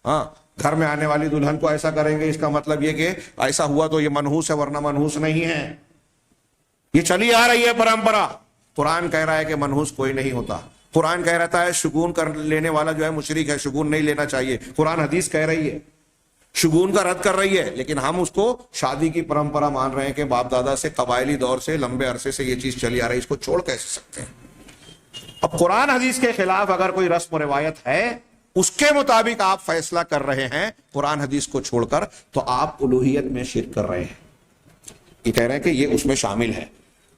ہاں، گھر میں آنے والی دلہن کو ایسا کریں گے، اس کا مطلب یہ کہ ایسا ہوا تو یہ منحوس ہے ورنہ منحوس نہیں ہے. یہ چلی آ رہی ہے پرمپرا. قرآن کہہ رہا ہے کہ منحوس کوئی نہیں ہوتا. قرآن کہہ رہتا ہے شگون کر لینے والا جو ہے مشرک ہے, شگون نہیں لینا چاہیے. قرآن حدیث کہہ رہی ہے, شگون کا رد کر رہی ہے, لیکن ہم اس کو شادی کی پرمپرا مان رہے ہیں کہ باپ دادا سے قبائلی دور سے لمبے عرصے سے یہ چیز چلی آ رہی ہے, اس کو چھوڑ کیسے سکتے ہیں؟ اب قرآن حدیث کے خلاف اگر کوئی رسم و روایت ہے, اس کے مطابق آپ فیصلہ کر رہے ہیں قرآن حدیث کو چھوڑ کر, تو آپ الوہیت میں شرک کر رہے ہیں. یہ کہہ رہے ہیں کہ یہ اس میں شامل ہے.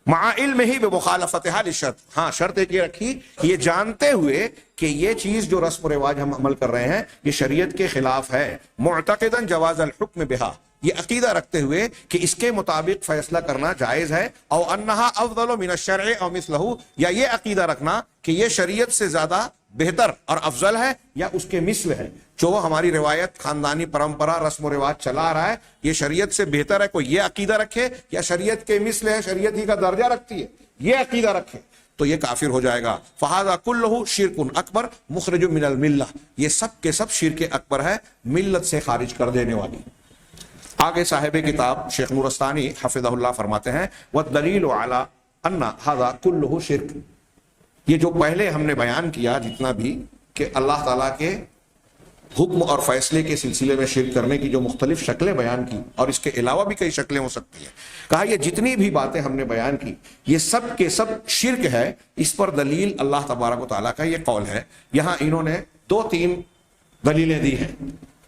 مع علم ہی بمخالفتها للشرط, ہاں شرط ایک یہ رکھی کہ یہ جانتے ہوئے کہ یہ چیز جو رسم و رواج ہم عمل کر رہے ہیں یہ شریعت کے خلاف ہے. معتقدا جواز الحکم بها, یہ عقیدہ رکھتے ہوئے کہ اس کے مطابق فیصلہ کرنا جائز ہے. او انہا افضل من الشرع او مثلہ, یا یہ عقیدہ رکھنا کہ یہ شریعت سے زیادہ بہتر اور افضل ہے یا اس کے مثل ہے. جو ہماری روایت, خاندانی پرمپرا, رسم و رواج چلا آ رہا ہے یہ شریعت سے بہتر ہے, کوئی یہ عقیدہ رکھے, یا شریعت کے مثل ہے, شریعت ہی کا درجہ رکھتی ہے, یہ عقیدہ رکھے تو یہ کافر ہو جائے گا. فہذا کلہ شرک اکبر مخرج من الملہ, یہ سب کے سب شرک اکبر ہے, ملت سے خارج کر دینے والی. آگے صاحب کتاب شیخ نورستانی حفظہ اللہ فرماتے ہیں والدلیل علی ان ھذا کلہ شرک, یہ جو پہلے ہم نے بیان کیا جتنا بھی کہ اللہ تعالیٰ کے حکم اور فیصلے کے سلسلے میں شرک کرنے کی جو مختلف شکلیں بیان کی, اور اس کے علاوہ بھی کئی شکلیں ہو سکتی ہیں, کہا یہ جتنی بھی باتیں ہم نے بیان کی یہ سب کے سب شرک ہے. اس پر دلیل اللہ تبارک و تعالیٰ کا یہ قول ہے. یہاں انہوں نے 2-3 دلیلیں دی ہیں,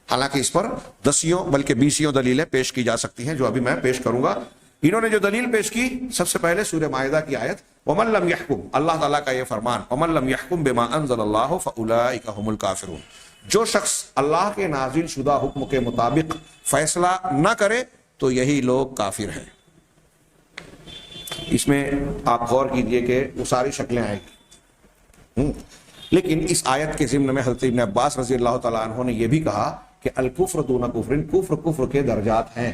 حالانکہ اس پر 10 بلکہ 20 دلیلیں پیش کی جا سکتی ہیں جو ابھی میں پیش کروں گا. انہوں نے جو دلیل پیش کی, سب سے پہلے سورہ مائدہ کی آیت وَمَن لَمْ يَحْكُمْ, اللہ تعالیٰ کا یہ فرمان وَمَن لَمْ يَحْكُمْ بِمَا أَنزَلَ اللَّهُ فَأُولَٰئِكَ هُمُ الْكَافِرُونَ, جو شخص اللہ کے نازل شدہ حکم کے مطابق فیصلہ نہ کرے تو یہی لوگ کافر ہیں. اس میں آپ غور کیجئے کہ وہ ساری شکلیں آئیں گی, لیکن اس آیت کے ضمن میں حضرت ابن عباس رضی اللہ تعالیٰ عنہ نے یہ بھی کہا کہ الکفر دون کفر, کفر کے درجات ہیں.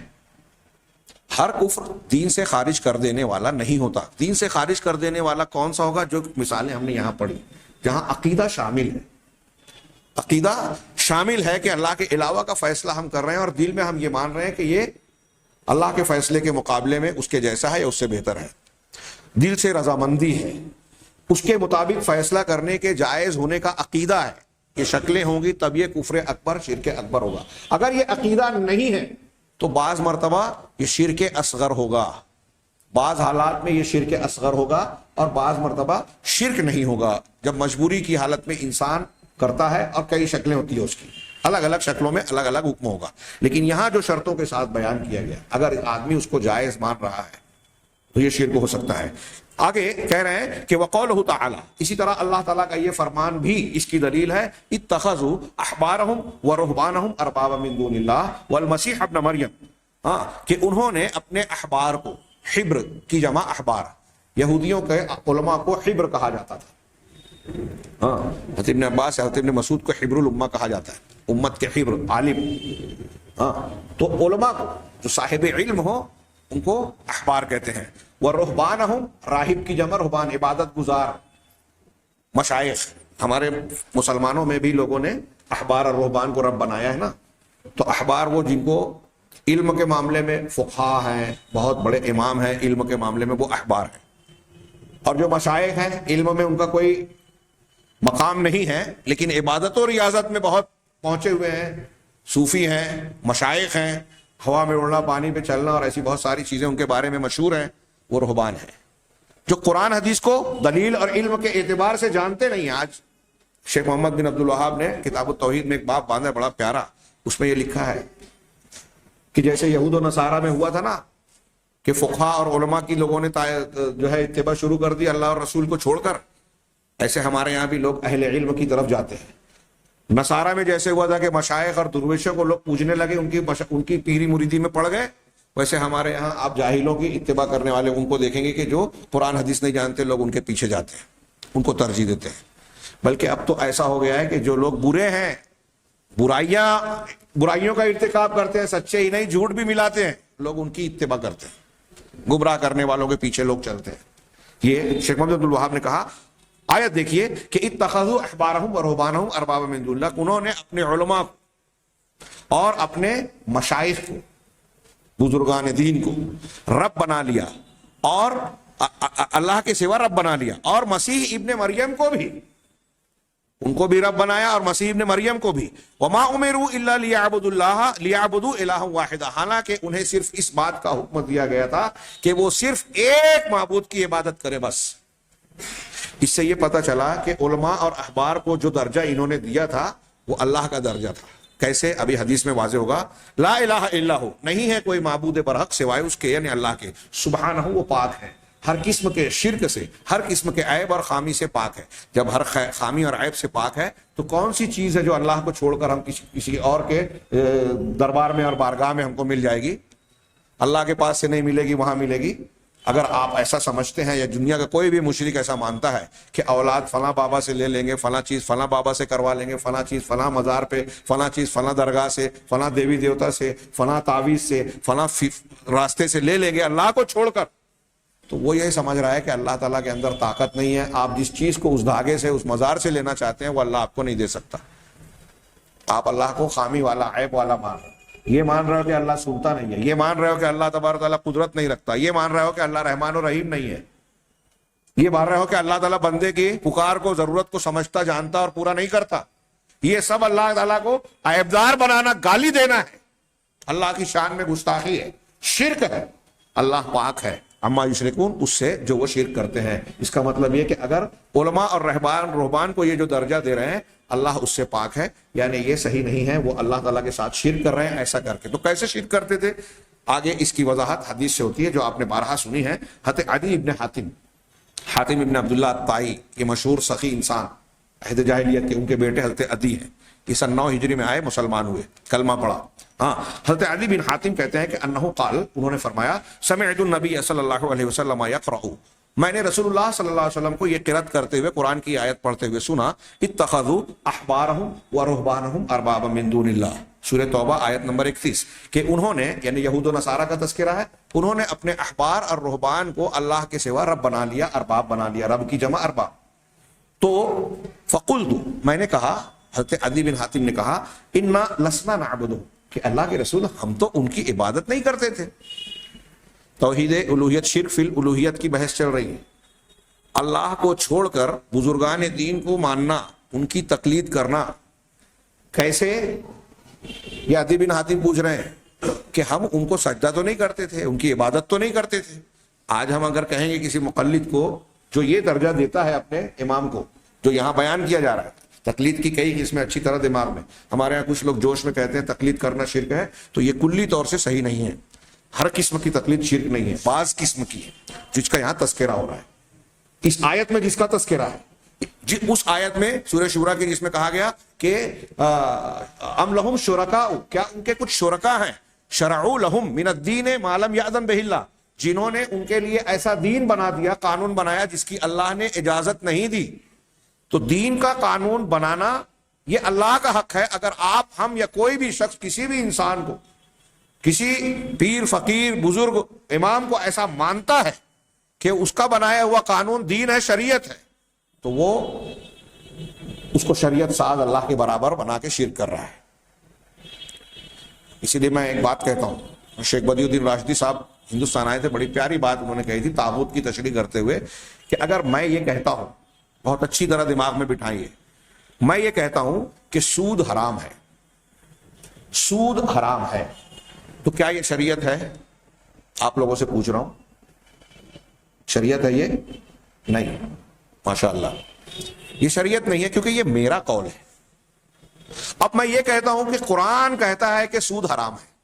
ہر کفر دین سے خارج کر دینے والا نہیں ہوتا. دین سے خارج کر دینے والا کون سا ہوگا؟ جو مثالیں ہم نے یہاں پڑھی, جہاں عقیدہ شامل ہے. عقیدہ شامل ہے کہ اللہ کے علاوہ کا فیصلہ ہم کر رہے ہیں اور دل میں ہم یہ مان رہے ہیں کہ یہ اللہ کے فیصلے کے مقابلے میں اس کے جیسا ہے یا اس سے بہتر ہے. دل سے رضامندی ہے, اس کے مطابق فیصلہ کرنے کے جائز ہونے کا عقیدہ ہے. یہ شکلیں ہوں گی تب یہ کفر اکبر, شرک اکبر ہوگا. اگر یہ عقیدہ نہیں ہے تو بعض مرتبہ یہ شرک اصغر ہوگا, بعض حالات میں یہ شرک اصغر ہوگا, اور بعض مرتبہ شرک نہیں ہوگا جب مجبوری کی حالت میں انسان کرتا ہے, اور کئی شکلیں ہوتی ہیں اس کی, الگ الگ شکلوں میں الگ الگ حکم ہوگا. لیکن یہاں جو شرطوں کے ساتھ بیان کیا گیا, اگر آدمی اس کو جائز مان رہا ہے تو یہ شرک ہو سکتا ہے. آگے کہہ رہے ہیں کہ وقولہ تعالی, اسی طرح اللہ تعالیٰ کا یہ فرمان بھی اس کی دلیل ہے. اتخذوا احبارہم ورہبانہم اربابا من دون اللہ والمسیح ابن مریم, ہاں کہ انہوں نے اپنے احبار کو, حبر کی جمع احبار, یہودیوں کے علماء کو حبر کہا جاتا تھا. ہاں حضرت ابن عباس حضرت ابن مسعود کو حبر الامہ کہا جاتا ہے, امت کے حبر, عالم. ہاں تو علماء کو جو صاحب علم ہو ان کو احبار کہتے ہیں. ورہبانہم, راہب کی جمع رہبان, عبادت گزار, مشائخ. ہمارے مسلمانوں میں بھی لوگوں نے احبار اور رہبان کو رب بنایا ہے نا. تو احبار وہ جن کو علم کے معاملے میں فقہا ہیں, بہت بڑے امام ہیں علم کے معاملے میں, وہ احبار ہیں. اور جو مشائخ ہیں علم میں ان کا کوئی مقام نہیں ہے لیکن عبادت و ریاضت میں بہت پہنچے ہوئے ہیں, صوفی ہیں, مشائخ ہیں, ہوا میں اڑنا, پانی پہ چلنا اور ایسی بہت ساری چیزیں ان کے بارے میں مشہور ہیں, وہ رہبان ہیں. جو قرآن حدیث کو دلیل اور علم کے اعتبار سے جانتے نہیں ہیں. آج شیخ محمد بن عبد الوہاب نے کتاب التوحید میں ایک باب باندھا بڑا پیارا, اس میں یہ لکھا ہے کہ جیسے یہود و نصارہ میں ہوا تھا نا کہ فقہا اور علماء کی لوگوں نے جو ہے اتباع شروع کر دی اللہ اور رسول کو چھوڑ کر, ایسے ہمارے یہاں بھی لوگ اہل علم کی طرف جاتے ہیں. نصارہ میں جیسے ہوا تھا کہ مشائخ اور درویشوں کو لوگ پوجنے لگے, ان کی پیری مریدی میں پڑ گئے, ویسے ہمارے یہاں آپ جاہلوں کی اتباع کرنے والے ان کو دیکھیں گے کہ جو قرآن حدیث نہیں جانتے لوگ ان کے پیچھے جاتے ہیں, ان کو ترجیح دیتے ہیں. بلکہ اب تو ایسا ہو گیا ہے کہ جو لوگ برے ہیں, برائیوں کا ارتکاب کرتے ہیں, سچے ہی نہیں جھوٹ بھی ملاتے ہیں, لوگ ان کی اتباع کرتے ہیں, گمراہ کرنے والوں کے پیچھے لوگ چلتے ہیں. یہ شیخ محمد عبد الوہاب نے کہا, آیت دیکھیے کہ اتخذوا احبارہم ورہبانہم اربابا من دون اللہ, انہوں نے اپنے علماء اور اپنے مشائخ کو, بزرگان دین کو رب بنا لیا, اور اللہ کے سوا رب بنا لیا، اور مسیح ابن مریم کو بھی، ان کو بھی رب بنایا اور مسیح ابن مریم کو بھی. وما امروا الا لیعبدوا الہا واحدا، حالانکہ انہیں صرف اس بات کا حکم دیا گیا تھا کہ وہ صرف ایک معبود کی عبادت کرے بس. اس سے یہ پتہ چلا کہ علماء اور احبار کو جو درجہ انہوں نے دیا تھا وہ اللہ کا درجہ تھا. کیسے؟ ابھی حدیث میں واضح ہوگا. لا الہ الا ہو، نہیں ہے کوئی معبود برحق سوائے اس کے یعنی اللہ کے. سبحانہ، وہ پاک ہے ہر قسم کے شرک سے، ہر قسم کے عیب اور خامی سے پاک ہے. جب ہر خامی اور عیب سے پاک ہے تو کون سی چیز ہے جو اللہ کو چھوڑ کر ہم کسی اور کے دربار میں اور بارگاہ میں ہم کو مل جائے گی؟ اللہ کے پاس سے نہیں ملے گی، وہاں ملے گی. اگر آپ ایسا سمجھتے ہیں، یا دنیا کا کوئی بھی مشرک ایسا مانتا ہے کہ اولاد فلاں بابا سے لے لیں گے، فلاں چیز فلاں بابا سے کروا لیں گے، فلاں چیز فلاں مزار پہ، فلاں چیز فلاں درگاہ سے، فلاں دیوی دیوتا سے، فلاں تعویذ سے، فلاں راستے سے لے لیں گے اللہ کو چھوڑ کر، تو وہ یہی سمجھ رہا ہے کہ اللہ تعالیٰ کے اندر طاقت نہیں ہے. آپ جس چیز کو اس دھاگے سے، اس مزار سے لینا چاہتے ہیں وہ اللہ آپ کو نہیں دے سکتا. آپ اللہ کو خامی والا، عیب والا مان رہے، یہ مان رہے ہو کہ اللہ سنتا نہیں ہے، یہ مان رہے ہو کہ اللہ تبارک تعالیٰ قدرت نہیں رکھتا، یہ مان رہے ہو کہ اللہ رحمان و رحیم نہیں ہے، یہ مان رہے ہو کہ اللہ تعالیٰ بندے کی پکار کو، ضرورت کو سمجھتا، جانتا اور پورا نہیں کرتا. یہ سب اللہ تعالیٰ کو عیبدار بنانا، گالی دینا ہے، اللہ کی شان میں گستاخی ہے، شرک ہے. اللہ پاک ہے اما یشرکون، اس سے جو وہ شرک کرتے ہیں. اس کا مطلب یہ کہ اگر علماء اور رہبان کو یہ جو درجہ دے رہے ہیں اللہ اس سے پاک ہے، یعنی یہ صحیح نہیں ہے، وہ اللہ تعالیٰ کے ساتھ شرک کر رہے ہیں ایسا کر کے. تو کیسے شرک کرتے تھے؟ آگے اس کی وضاحت حدیث سے ہوتی ہے جو آپ نے بارہا سنی ہے. حضرت عدی ابن حاتم ابن عبداللہ الطائی، یہ مشہور سخی انسان عہد جاہلیت کے، ان کے بیٹے حضرت عدی ہیں. یہ سن 9 ہجری میں آئے، مسلمان ہوئے، کلمہ پڑھا. ہاں، حضرت عدی بن حاتم کہتے ہیں کہ انہو قال، انہوں نے فرمایا سمعت النبی صلی اللہ علیہ وسلم یقرأ، میں نے رسول اللہ صلی اللہ علیہ وسلم کو یہ قرأت کرتے ہوئے، قرآن کی آیت پڑھتے ہوئے سنا. اتخذوا احبارهم ورهبانهم اربابا من دون اللہ، سورہ توبہ آیت نمبر 31، کہ انہوں نے، یعنی یہود و نصارہ کا تذکرہ ہے، انہوں نے اپنے احبار اور رہبان کو اللہ کے سوا رب بنا لیا، ارباب بنا لیا، رب کی جمع ارباب. تو فقلت، میں نے کہا، حضرت عدی بن حاتم نے کہا، انا لسنا نعبدہ، کہ اللہ کے رسول ہم تو ان کی عبادت نہیں کرتے تھے. توحید الوہیت، شرک فی الالوہیت کی بحث چل رہی ہے. اللہ کو چھوڑ کر بزرگان دین کو ماننا، ان کی تقلید کرنا، کیسے؟ یہ عدی بن حاتم پوچھ رہے ہیں کہ ہم ان کو سجدہ تو نہیں کرتے تھے، ان کی عبادت تو نہیں کرتے تھے. آج ہم اگر کہیں گے کسی مقلد کو جو یہ درجہ دیتا ہے اپنے امام کو، جو یہاں بیان کیا جا رہا ہے، تقلید کی کئی قسمیں اچھی طرح دماغ میں، ہمارے یہاں کچھ لوگ جوش میں کہتے ہیں تقلید کرنا شرک ہے، تو یہ کلی طور سے صحیح نہیں ہے. ہر قسم کی تقلید شرک نہیں ہے، بعض قسم کی ہے جس کا یہاں تذکرہ ہو رہا ہے. اس آیت میں جس کا تذکرہ ہے، اس آیت میں سورہ شورا کی، جس میں کہا گیا کہ ام لہم شرکاء، کیا ان کے کچھ شرکا ہیں، شرعوا لہم من الدین ما لم یأذن بہ اللہ، جنہوں نے ان کے لیے ایسا دین بنا دیا، قانون بنایا جس کی اللہ نے اجازت نہیں دی. تو دین کا قانون بنانا یہ اللہ کا حق ہے. اگر آپ، ہم یا کوئی بھی شخص کسی بھی انسان کو، کسی پیر، فقیر، بزرگ، امام کو ایسا مانتا ہے کہ اس کا بنایا ہوا قانون دین ہے، شریعت ہے، تو وہ اس کو شریعت ساز اللہ کے برابر بنا کے شرک کر رہا ہے. اسی لیے میں ایک بات کہتا ہوں، شیخ بدی الدین راشدی صاحب ہندوستان آئے تھے، بڑی پیاری بات انہوں نے کہی تھی طاغوت کی تشریح کرتے ہوئے، کہ اگر میں یہ کہتا ہوں، بہت اچھی طرح دماغ میں بٹھائیے، میں یہ کہتا ہوں کہ سود حرام ہے، سود حرام ہے، تو کیا یہ شریعت ہے؟ آپ لوگوں سے پوچھ رہا ہوں، شریعت ہے یہ؟ نہیں، ماشاءاللہ یہ شریعت نہیں ہے، کیونکہ یہ میرا قول ہے. اب میں یہ کہتا ہوں کہ قرآن کہتا ہے کہ سود حرام ہے،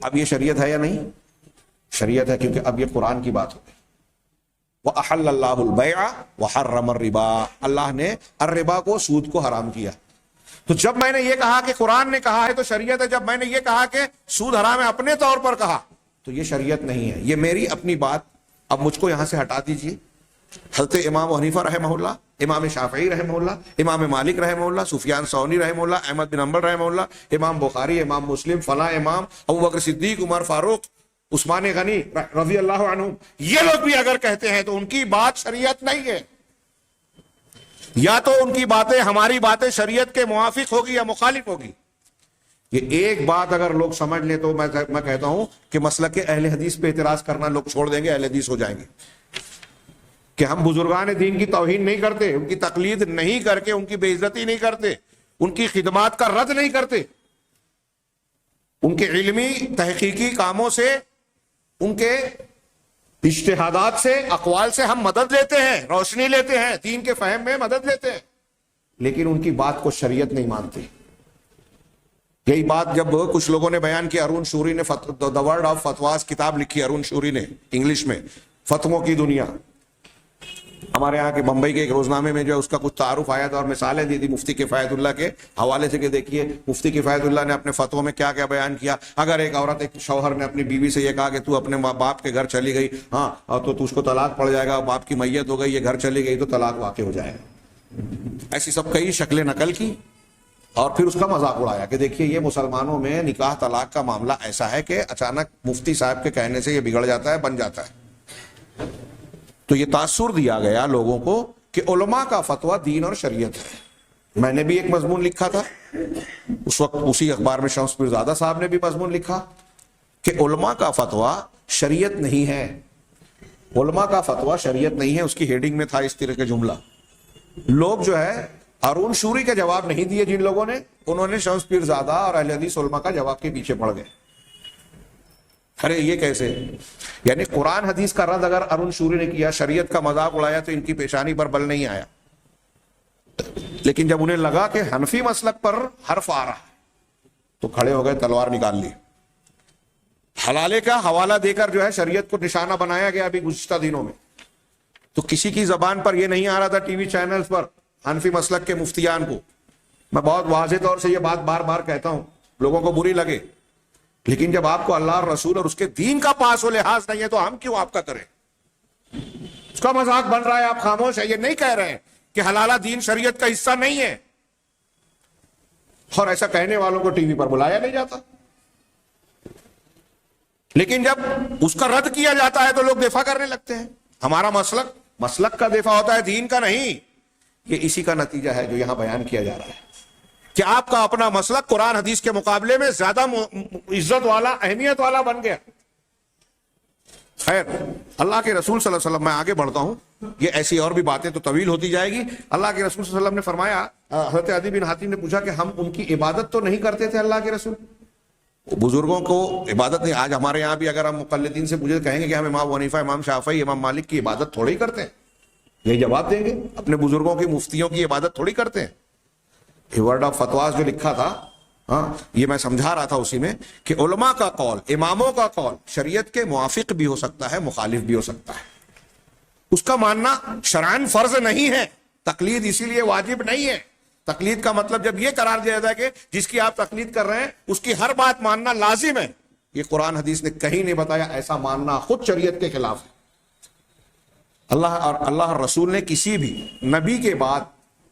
اب یہ شریعت ہے یا نہیں؟ شریعت ہے، کیونکہ اب یہ قرآن کی بات ہو گئی. وَأَحَلَّ اللَّهُ الْبَيْعَ وَحَرَّمَ الرِّبَا، اللہ نے الربا کو، سود کو حرام کیا. تو جب میں نے یہ کہا کہ قرآن نے کہا ہے تو شریعت ہے، جب میں نے یہ کہا کہ سود حرام ہے اپنے طور پر کہا تو یہ شریعت نہیں ہے، یہ میری اپنی بات. اب مجھ کو یہاں سے ہٹا دیجئے. حضرت امام ابو حنیفہ رحمہ اللہ، امام شافعی رحمہ اللہ، امام مالک رحمہ اللہ، سفیان ثوری رحمہ اللہ، احمد بن حنبل رحمہ اللہ، امام بخاری، امام مسلم، فلاں امام، ابو بکر صدیق، عمر فاروق، عثمان غنی رضی اللہ عنہ، یہ لوگ بھی اگر کہتے ہیں تو ان کی بات شریعت نہیں ہے. یا تو ان کی باتیں، ہماری باتیں شریعت کے موافق ہوگی یا مخالف ہوگی. یہ ایک بات اگر لوگ سمجھ لیں تو میں کہتا ہوں کہ مسلک اہل حدیث پہ اعتراض کرنا لوگ چھوڑ دیں گے، اہل حدیث ہو جائیں گے، کہ ہم بزرگان دین کی توہین نہیں کرتے، ان کی تقلید نہیں کر کے ان کی بے عزتی نہیں کرتے، ان کی خدمات کا رد نہیں کرتے، ان کے علمی تحقیقی کاموں سے، ان کے اجتہادات سے، اقوال سے ہم مدد لیتے ہیں، روشنی لیتے ہیں، دین کے فہم میں مدد لیتے ہیں، لیکن ان کی بات کو شریعت نہیں مانتے۔ یہی بات جب کچھ لوگوں نے بیان کی، ارون شوری نے دی ورلڈ آف فتواز کتاب لکھی، ارون شوری نے انگلش میں، فتووں کی دنیا، ہمارے یہاں کے بمبئی کے ایک روزنامے میں جو ہے اس کا کچھ تعارف آیا تھا اور مثالیں دی تھی مفتی کفایت اللہ کے حوالے سے کہ دیکھیے مفتی کفایت اللہ نے اپنے فتووں میں کیا کیا بیان کیا۔ اگر ایک عورت، ایک شوہر نے اپنی بیوی سے یہ کہا کہ تو اپنے ماں باپ کے گھر چلی گئی، ہاں تو اس کو طلاق پڑ جائے گا، باپ کی میت ہو گئی، یہ گھر چلی گئی تو طلاق واقع ہو جائے گا، ایسی سب کئی شکلیں نقل کی اور پھر اس کا مذاق اڑایا کہ دیکھیے یہ مسلمانوں میں نکاح طلاق کا معاملہ ایسا ہے کہ اچانک مفتی صاحب کے کہنے سے یہ بگڑ جاتا ہے، بن جاتا ہے۔ تو یہ تاثر دیا گیا لوگوں کو کہ علماء کا فتویٰ دین اور شریعت ہے۔ میں نے بھی ایک مضمون لکھا تھا اس وقت، اسی اخبار میں شمس پیرزادہ صاحب نے بھی مضمون لکھا کہ علماء کا فتویٰ شریعت نہیں ہے، علماء کا فتویٰ شریعت نہیں ہے، اس کی ہیڈنگ میں تھا اس طرح کا جملہ۔ لوگ جو ہے ارون شوری کے جواب نہیں دیے جن لوگوں نے، انہوں نے شمس پیرزادہ اور اہل حدیث علماء کا جواب کے پیچھے پڑ گئے۔ ارے یہ کیسے؟ یعنی قرآن حدیث کا رد اگر ارون شوری نے کیا، شریعت کا مذاق اڑایا تو ان کی پیشانی پر بل نہیں آیا، لیکن جب انہیں لگا کہ حنفی مسلک پر حرف آ رہا تو کھڑے ہو گئے، تلوار نکال لی۔ حلالے کا حوالہ دے کر جو ہے شریعت کو نشانہ بنایا گیا ابھی گزشتہ دنوں میں، تو کسی کی زبان پر یہ نہیں آ رہا تھا ٹی وی چینلز پر حنفی مسلک کے مفتیان کو۔ میں بہت واضح طور سے یہ بات بار بار کہتا ہوں، لوگوں کو بری لگے، لیکن جب آپ کو اللہ اور رسول اور اس کے دین کا پاس و لحاظ نہیں ہے تو ہم کیوں آپ کا کریں؟ اس کا مذاق بن رہا ہے، آپ خاموش ہے، یہ نہیں کہہ رہے ہیں کہ حلالہ دین شریعت کا حصہ نہیں ہے، اور ایسا کہنے والوں کو ٹی وی پر بلایا نہیں جاتا، لیکن جب اس کا رد کیا جاتا ہے تو لوگ دفاع کرنے لگتے ہیں۔ ہمارا مسلک کا دفاع ہوتا ہے، دین کا نہیں۔ یہ اسی کا نتیجہ ہے جو یہاں بیان کیا جا رہا ہے کہ آپ کا اپنا مسلک قرآن حدیث کے مقابلے میں زیادہ عزت والا، اہمیت والا بن گیا۔ خیر، اللہ کے رسول صلی اللہ علیہ وسلم، میں آگے بڑھتا ہوں، یہ ایسی اور بھی باتیں تو طویل ہوتی جائے گی۔ اللہ کے رسول صلی اللہ علیہ وسلم نے فرمایا، حضرت عدی بن حاتم نے پوچھا کہ ہم ان کی عبادت تو نہیں کرتے تھے اللہ کے رسول؟ بزرگوں کو عبادت نہیں۔ آج ہمارے یہاں بھی اگر ہم مقلدین سے پوچھے کہیں گے کہ ہم امام حنیفہ، امام شافعی، امام مالک کی عبادت تھوڑی کرتے ہیں، یہی جواب دیں گے، اپنے بزرگوں کی، مفتیوں کی عبادت تھوڑی کرتے ہیں۔ یہ ورڈ آف فتواز جو لکھا تھا، یہ میں سمجھا رہا تھا اسی میں کہ علماء کا قول، اماموں کا قول شریعت کے موافق بھی ہو سکتا ہے، مخالف بھی ہو سکتا ہے، اس کا ماننا شرعاً فرض نہیں ہے، تقلید اسی لیے واجب نہیں ہے۔ تقلید کا مطلب جب یہ قرار دیا جائے کہ جس کی آپ تقلید کر رہے ہیں اس کی ہر بات ماننا لازم ہے، یہ قرآن حدیث نے کہیں نہیں بتایا، ایسا ماننا خود شریعت کے خلاف ہے۔ اللہ اور رسول نے کسی بھی نبی کے بعد،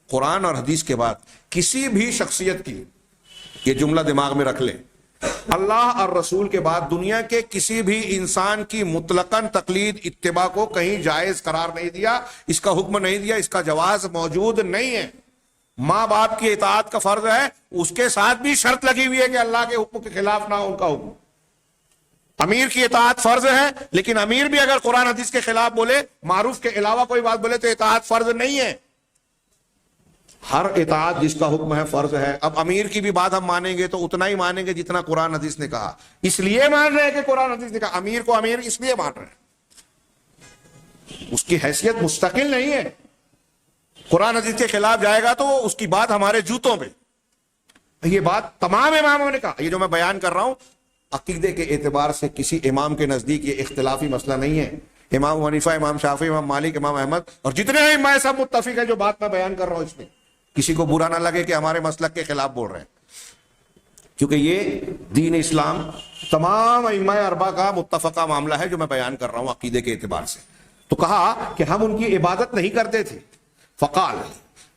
قرآن اور حدیث کے بعد کسی بھی شخصیت کی، یہ جملہ دماغ میں رکھ لیں، اللہ اور رسول کے بعد دنیا کے کسی بھی انسان کی مطلقاً تقلید، اتباع کو کہیں جائز قرار نہیں دیا، اس کا حکم نہیں دیا، اس کا جواز موجود نہیں ہے۔ ماں باپ کی اطاعت کا فرض ہے، اس کے ساتھ بھی شرط لگی ہوئی ہے کہ اللہ کے حکم کے خلاف نہ ہو ان کا حکم۔ امیر کی اطاعت فرض ہے، لیکن امیر بھی اگر قرآن حدیث کے خلاف بولے، معروف کے علاوہ کوئی بات بولے تو اطاعت فرض نہیں ہے۔ ہر اطاعت جس کا حکم ہے فرض ہے۔ اب امیر کی بھی بات ہم مانیں گے تو اتنا ہی مانیں گے جتنا قرآن حدیث نے کہا، اس لیے مان رہے ہیں کہ قرآن حدیث نے کہا، امیر کو امیر اس لیے مان رہے ہیں، اس کی حیثیت مستقل نہیں ہے۔ قرآن حدیث کے خلاف جائے گا تو اس کی بات ہمارے جوتوں پہ۔ یہ بات تمام اماموں نے کہا، یہ جو میں بیان کر رہا ہوں عقیدے کے اعتبار سے کسی امام کے نزدیک یہ اختلافی مسئلہ نہیں ہے۔ امام حنیفہ، امام شافعی، امام مالک، امام احمد اور جتنے ائمہ سب متفق ہیں جو بات میں بیان کر رہا ہوں اس میں، کسی کو برا نہ لگے کہ ہمارے مسلک کے خلاف بول رہے ہیں، کیونکہ یہ دین اسلام تمام ائمہ اربعہ کا متفقہ معاملہ ہے جو میں بیان کر رہا ہوں عقیدے کے اعتبار سے۔ تو کہا کہ ہم ان کی عبادت نہیں کرتے تھے۔ فقال،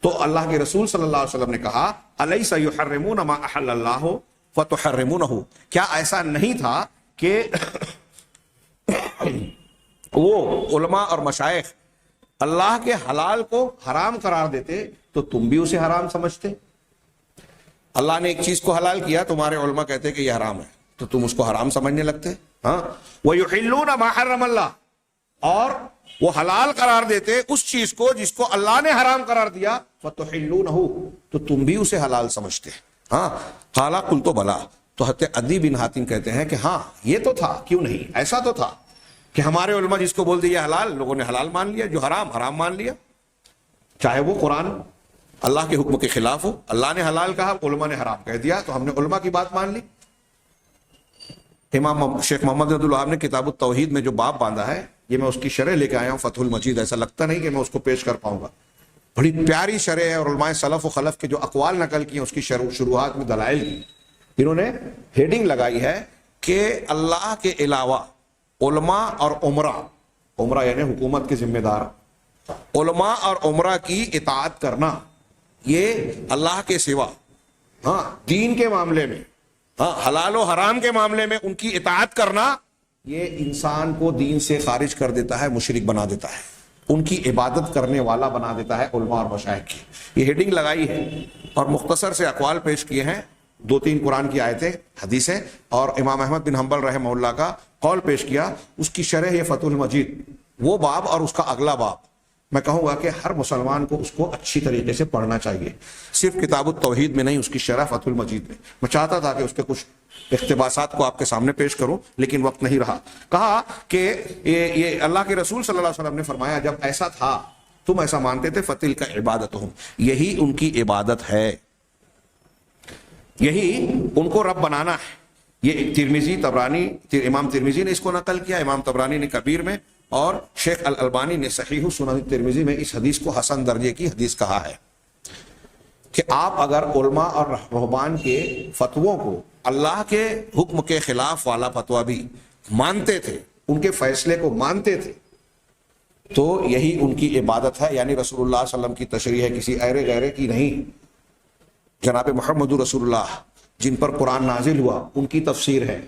تو اللہ کے رسول صلی اللہ علیہ وسلم نے کہا، الیس یحرمون ما احل اللہ فتحرمونہ، کیا ایسا نہیں تھا کہ وہ علماء اور مشائخ اللہ کے حلال کو حرام قرار دیتے تو تم بھی اسے حرام سمجھتے؟ اللہ نے ایک چیز کو حلال کیا، تمہارے علماء کہتے ہیں کہ یہ حرام ہے، تو تم اس کو حرام سمجھنے لگتے. ہاں وَيُحِلُّونَ مَا حَرَّمَ اللَّهُ، اور وہ حلال قرار دیتے اس چیز کو جس کو اللہ نے حرام قرار دیا. فَتُحِلُّونَهُ، تو تم بھی اسے حلال سمجھتے. ہاں قَالَ قُلْتُ بَلَىٰ، تو حضرت عدی بن حاتم کہتے ہیں کہ ہاں یہ تو تھا، کیوں نہیں، ایسا تو تھا کہ ہمارے علماء جس کو بول دیا حلال، لوگوں نے حلال مان لیا، جو حرام حرام مان لیا، چاہے وہ قرآن اللہ کے حکم کے خلاف ہو. اللہ نے حلال کہا، علماء نے حرام کہہ دیا، تو ہم نے علماء کی بات مان لی. امام شیخ محمد بن عبد الوہاب نے کتاب التوحید میں جو باب باندھا ہے، یہ میں اس کی شرح لے کے آیا ہوں، فتح المجید. ایسا لگتا نہیں کہ میں اس کو پیش کر پاؤں گا، بڑی پیاری شرح ہے، اور علماء سلف و خلف کے جو اقوال نقل کیے اس کی شروحات میں دلائل کی. انہوں نے ہیڈنگ لگائی ہے کہ اللہ کے علاوہ علماء اور عمرہ یعنی حکومت کے ذمہ دار، علماء اور عمرہ کی اطاعت کرنا، یہ اللہ کے سوا ہاں دین کے معاملے میں، ہاں حلال و حرام کے معاملے میں ان کی اطاعت کرنا، یہ انسان کو دین سے خارج کر دیتا ہے، مشرک بنا دیتا ہے، ان کی عبادت کرنے والا بنا دیتا ہے علماء اور مشائخ کی. یہ ہیڈنگ لگائی ہے اور مختصر سے اقوال پیش کیے ہیں، 2-3 قرآن کی آیتیں، حدیثیں، اور امام احمد بن حنبل رحمہ اللہ کا قول پیش کیا. اس کی شرح یہ فتح المجید، وہ باب اور اس کا اگلا باب. میں کہوں گا کہ ہر مسلمان کو اس کو اچھی طریقے سے پڑھنا چاہیے، صرف کتاب التوحید میں نہیں، اس کی شرح فتح المجید میں. میں چاہتا تھا کہ اس کے کچھ اقتباسات کو آپ کے سامنے پیش کروں، لیکن وقت نہیں رہا. کہا کہ یہ اللہ کے رسول صلی اللہ علیہ وسلم نے فرمایا، جب ایسا تھا تم ایسا مانتے تھے، فتل کا عبادتہم، یہی ان کی عبادت ہے، یہی ان کو رب بنانا ہے. یہ ترمذی طبرانی، امام ترمذی نے اس کو نقل کیا، امام طبرانی نے کبیر میں، اور شیخ الالبانی نے صحیح سنن ترمذی میں اس حدیث کو حسن درجے کی حدیث کہا ہے کہ آپ اگر علماء اور رہبان کے فتووں کو اللہ کے حکم کے خلاف والا فتویٰ بھی مانتے تھے، ان کے فیصلے کو مانتے تھے، تو یہی ان کی عبادت ہے. یعنی رسول اللہ صلی اللہ علیہ وسلم کی تشریح ہے، کسی ایرے غیرے کی نہیں. جناب محمد رسول اللہ جن پر قرآن نازل ہوا، ان کی تفسیر ہے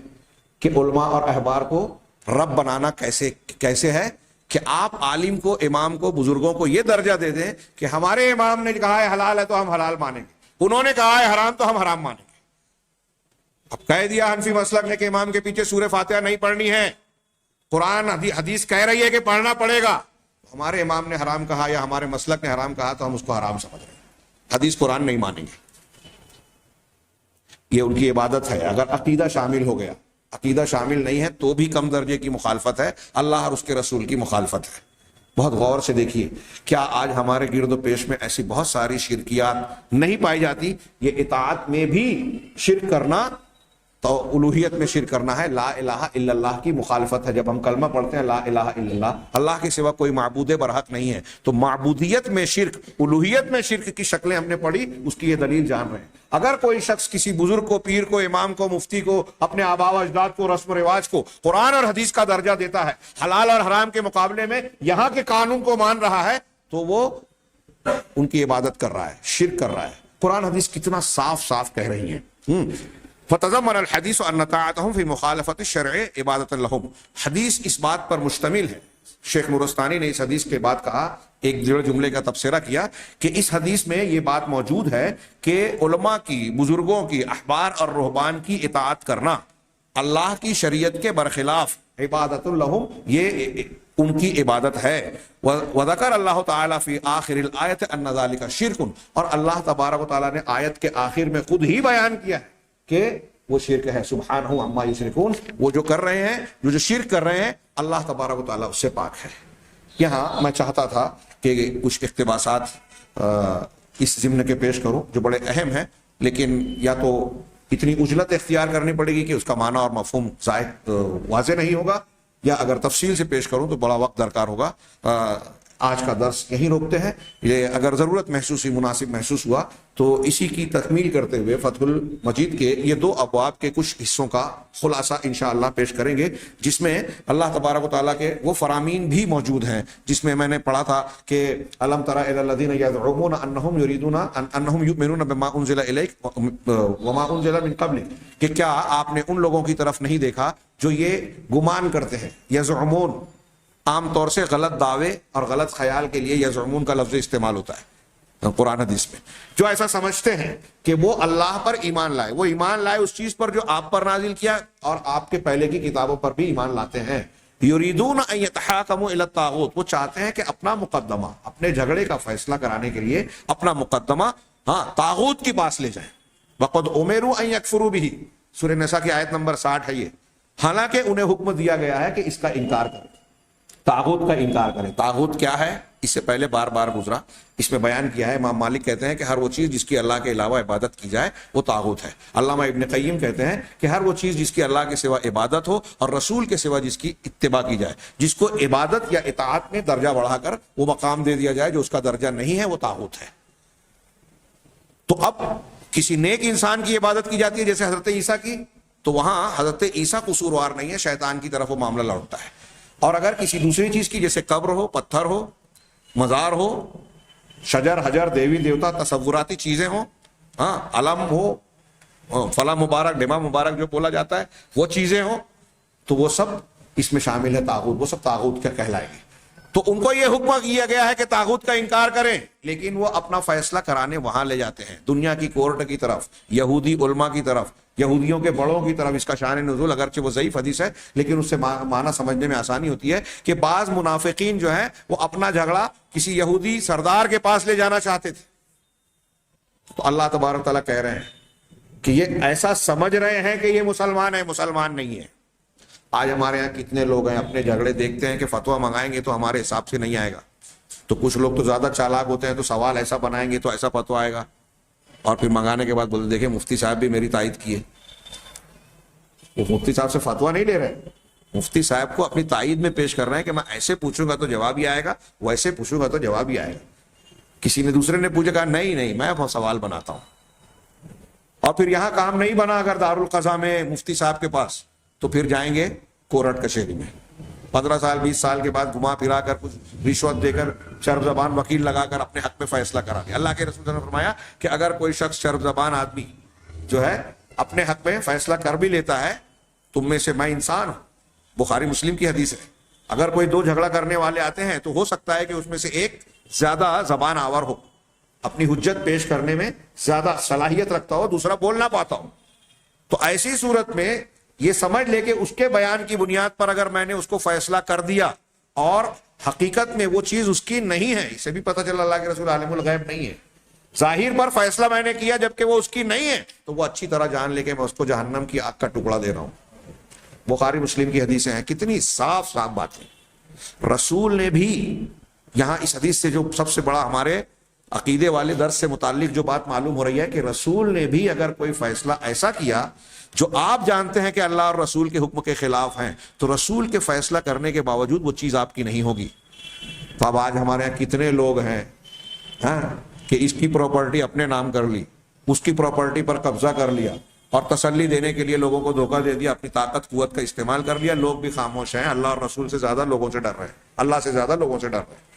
کہ علماء اور احبار کو رب بنانا کیسے ہے کہ آپ عالم کو، امام کو، بزرگوں کو یہ درجہ دے دیں کہ ہمارے امام نے کہا ہے حلال ہے تو ہم حلال مانیں گے، انہوں نے کہا ہے حرام تو ہم حرام مانیں گے. اب کہہ دیا حنفی مسلک نے کہ امام کے پیچھے سورہ فاتحہ نہیں پڑھنی ہے، قرآن حدیث کہہ رہی ہے کہ پڑھنا پڑے گا، ہمارے امام نے حرام کہا یا ہمارے مسلک نے حرام کہا تو ہم اس کو حرام سمجھ رہے ہیں، حدیث قرآن نہیں مانیں گے. یہ ان کی عبادت ہے. اگر عقیدہ شامل ہو گیا، عقیدہ شامل نہیں ہے تو بھی کم درجے کی مخالفت ہے، اللہ اور اس کے رسول کی مخالفت ہے. بہت غور سے دیکھیے، کیا آج ہمارے گرد و پیش میں ایسی بہت ساری شرکیات نہیں پائی جاتی؟ یہ اطاعت میں بھی شرک کرنا، تو الوہیت میں شرک کرنا ہے، لا الہ الا اللہ کی مخالفت ہے. جب ہم کلمہ پڑھتے ہیں لا الہ الا اللہ، اللہ کے سوا کوئی معبود برحق نہیں ہے، تو معبودیت میں شرک، الوہیت میں شرک کی شکلیں ہم نے پڑھی، اس کی یہ دلیل جان رہے ہیں. اگر کوئی شخص کسی بزرگ کو، پیر کو، امام کو، مفتی کو، اپنے آباء و اجداد کو، رسم و رواج کو قرآن اور حدیث کا درجہ دیتا ہے، حلال اور حرام کے مقابلے میں یہاں کے قانون کو مان رہا ہے، تو وہ ان کی عبادت کر رہا ہے، شرک کر رہا ہے. قرآن حدیث کتنا صاف صاف کہہ رہی ہیں. فتضمن الحدیث ان طاعتهم في مخالفت الشرع عبادت لهم، حدیث اس بات پر مشتمل ہے. شیخ نورستانی نے اس حدیث کے بعد کہا، ایک جملے کا تبصرہ کیا کہ اس حدیث میں یہ بات موجود ہے کہ علماء کی، بزرگوں کی، احبار اور رہبان کی اطاعت کرنا اللہ کی شریعت کے برخلاف عبادت لهم، یہ ان کی عبادت ہے. وذکر اللہ تعالیٰ فی آخر الآیت ان ذلک شرک، اور اللہ تبارک و تعالیٰ نے آیت کے آخر میں خود ہی بیان کیا ہے کہ وہ شرک ہے. سبحانہ عما یشرکون، وہ جو کر رہے ہیں، جو شرک کر رہے ہیں، اللہ تبارک و تعالیٰ اس سے پاک ہے. یہاں میں چاہتا تھا کہ کچھ اقتباسات اس ضمن کے پیش کروں جو بڑے اہم ہیں، لیکن یا تو اتنی اجلت اختیار کرنی پڑے گی کہ اس کا معنی اور مفہوم واضح نہیں ہوگا، یا اگر تفصیل سے پیش کروں تو بڑا وقت درکار ہوگا. آج کا درس یہیں روکتے ہیں. یہ اگر ضرورت محسوس ہوئی، مناسب محسوس ہوا تو اسی کی تکمیل کرتے ہوئے فتح المجید کے یہ 2 ابواب کے کچھ حصوں کا خلاصہ انشاءاللہ پیش کریں گے، جس میں اللہ تبارک و تعالیٰ کے وہ فرامین بھی موجود ہیں جس میں میں نے پڑھا تھا کہ الم تر الی الذین یزعمون انہم یریدون انہم یؤمنون بما انزل الیک وما انزل من قبلک، کہ کیا آپ نے ان لوگوں کی طرف نہیں دیکھا جو یہ گمان کرتے ہیں. یزعمون عام طور سے غلط دعوے اور غلط خیال کے لیے یزعمون کا لفظ استعمال ہوتا ہے. قرآن حدیث میں، جو ایسا سمجھتے ہیں کہ وہ اللہ پر ایمان لائے، وہ ایمان لائے اس چیز پر جو آپ پر نازل کیا اور آپ کے پہلے کی کتابوں پر بھی ایمان لاتے ہیں۔ یریدون ان یتحاکموا الی الطاغوت، وہ چاہتے ہیں کہ اپنا مقدمہ، اپنے جھگڑے کا فیصلہ کرانے کے لیے اپنا مقدمہ طاغوت کے پاس لے جائیں۔ وقد امروا ان یکفروا بہ، سورہ نساء کی آیت نمبر 60 ہے یہ، حالانکہ انہیں حکم دیا گیا ہے کہ اس کا انکار کریں، طاغوت کا انکار کریں۔ طاغوت کیا ہے؟ اس سے پہلے بار بار گزرا، اس میں بیان کیا ہے۔ امام مالک کہتے ہیں کہ ہر وہ چیز جس کی اللہ کے علاوہ عبادت کی جائے وہ طاغوت ہے۔ علامہ ابن قیم کہتے ہیں کہ ہر وہ چیز جس کی اللہ کے سوا عبادت ہو اور رسول کے سوا جس کی اتباع کی جائے، جس کو عبادت یا اطاعت میں درجہ بڑھا کر وہ مقام دے دیا جائے جو اس کا درجہ نہیں ہے، وہ طاغوت ہے۔ تو اب کسی نیک انسان کی عبادت کی جاتی ہے جیسے حضرت عیسیٰ کی، تو وہاں حضرت عیسیٰ قصوروار نہیں ہے، شیطان کی طرف وہ معاملہ لوٹتا ہے۔ اور اگر کسی دوسری چیز کی جیسے قبر ہو، پتھر ہو، مزار ہو، شجر حجر، دیوی دیوتا، تصوراتی چیزیں ہوں، علم ہو، فلاں مبارک ڈما مبارک جو بولا جاتا ہے، وہ چیزیں ہوں، تو وہ سب اس میں شامل ہے طاغوت، وہ سب طاغوت کیا کہلائے گی۔ تو ان کو یہ حکم کیا گیا ہے کہ طاغوت کا انکار کریں، لیکن وہ اپنا فیصلہ کرانے وہاں لے جاتے ہیں، دنیا کی کورٹ کی طرف، یہودی علماء کی طرف، یہودیوں کے بڑوں کی طرف۔ اس کا شان نزول اگرچہ وہ ضعیف حدیث ہے لیکن اس سے معنی سمجھنے میں آسانی ہوتی ہے کہ بعض منافقین جو ہیں وہ اپنا جھگڑا کسی یہودی سردار کے پاس لے جانا چاہتے تھے، تو اللہ تبارک تعالیٰ کہہ رہے ہیں کہ یہ ایسا سمجھ رہے ہیں کہ یہ مسلمان ہے، مسلمان نہیں ہے۔ آج ہمارے یہاں کتنے لوگ ہیں اپنے جھگڑے دیکھتے ہیں کہ فتویٰ منگائیں گے تو ہمارے حساب سے نہیں آئے گا، تو کچھ لوگ تو زیادہ چالاک ہوتے ہیں تو سوال ایسا بنائیں گے تو ایسا فتویٰ آئے گا، اور پھر منگانے کے بعد بولتے دیکھیں مفتی صاحب بھی میری تائید کیے۔ وہ مفتی صاحب سے فتویٰ نہیں لے رہے، مفتی صاحب کو اپنی تائید میں پیش کر رہے ہیں کہ میں ایسے پوچھوں گا تو جواب ہی آئے گا، ویسے پوچھوں گا تو جواب ہی آئے گا۔ کسی نے دوسرے نے پوچھا، کہا نہیں میں سوال بناتا ہوں، اور پھر یہاں کام نہیں بنا اگر دارالقضا میں مفتی صاحب کے پاس، تو پھر جائیں گے کورٹ کچہری میں، 15 سال 20 سال کے بعد گھما پھرا کر کچھ رشوت دے کر چرب زبان وکیل لگا کر اپنے حق میں فیصلہ کرا دیا۔ اللہ کے رسول نے فرمایا کہ اگر کوئی شخص چرب زبان آدمی جو ہے اپنے حق میں فیصلہ کر بھی لیتا ہے، تم میں سے میں انسان ہوں، بخاری مسلم کی حدیث ہے، اگر کوئی دو جھگڑا کرنے والے آتے ہیں تو ہو سکتا ہے کہ اس میں سے ایک زیادہ زبان آور ہو، اپنی حجت پیش کرنے میں زیادہ صلاحیت رکھتا ہو، دوسرا بول نہ پاتا ہو، تو ایسی صورت میں یہ سمجھ لے کہ اس کے بیان کی بنیاد پر اگر میں نے اس کو فیصلہ کر دیا اور حقیقت میں وہ چیز اس کی نہیں ہے، اسے بھی پتہ چلا اللہ کے رسول عالم الغیب نہیں ہے، ظاہر پر فیصلہ میں نے کیا جبکہ وہ اس کی نہیں ہے، تو وہ اچھی طرح جان لے کہ میں اس کو جہنم کی آگ کا ٹکڑا دے رہا ہوں۔ بخاری مسلم کی حدیثیں ہیں، کتنی صاف صاف باتیں۔ رسول نے بھی یہاں اس حدیث سے جو سب سے بڑا ہمارے عقیدے والے درس سے متعلق جو بات معلوم ہو رہی ہے کہ رسول نے بھی اگر کوئی فیصلہ ایسا کیا جو آپ جانتے ہیں کہ اللہ اور رسول کے حکم کے خلاف ہیں، تو رسول کے فیصلہ کرنے کے باوجود وہ چیز آپ کی نہیں ہوگی۔ تو اب آج ہمارے یہاں کتنے لوگ ہیں کہ اس کی پراپرٹی اپنے نام کر لی، اس کی پراپرٹی پر قبضہ کر لیا، اور تسلی دینے کے لیے لوگوں کو دھوکہ دے دیا، اپنی طاقت قوت کا استعمال کر لیا۔ لوگ بھی خاموش ہیں، اللہ اور رسول سے زیادہ لوگوں سے ڈر رہے ہیں، اللہ سے زیادہ لوگوں سے ڈر رہے ہیں،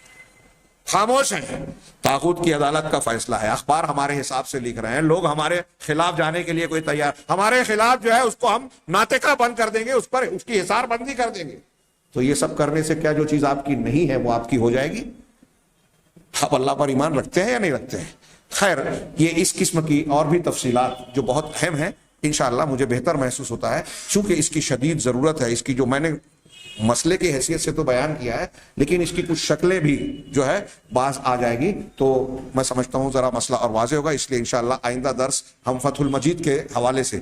خاموش ہیں۔ طاغوت کی عدالت کا فیصلہ ہے، اخبار ہمارے حساب سے لکھ رہے ہیں، لوگ ہمارے خلاف جانے کے لیے کوئی تیار، ہمارے خلاف جو ہے اس کو ہم ناطقہ بند کر دیں گے، اس پر اس کی حصار بندی کر دیں گے۔ تو یہ سب کرنے سے کیا جو چیز آپ کی نہیں ہے وہ آپ کی ہو جائے گی؟ آپ اللہ پر ایمان رکھتے ہیں یا نہیں رکھتے ہیں؟ خیر، یہ اس قسم کی اور بھی تفصیلات جو بہت اہم ہیں انشاءاللہ مجھے بہتر محسوس ہوتا ہے، چونکہ اس کی شدید ضرورت ہے۔ اس کی جو میں نے مسئلے کی حیثیت سے تو بیان کیا ہے، لیکن اس کی کچھ شکلیں بھی جو ہے بعض آ جائے گی، تو میں سمجھتا ہوں ذرا مسئلہ اور واضح ہوگا۔ اس لیے انشاءاللہ آئندہ درس ہم فتح المجید کے حوالے سے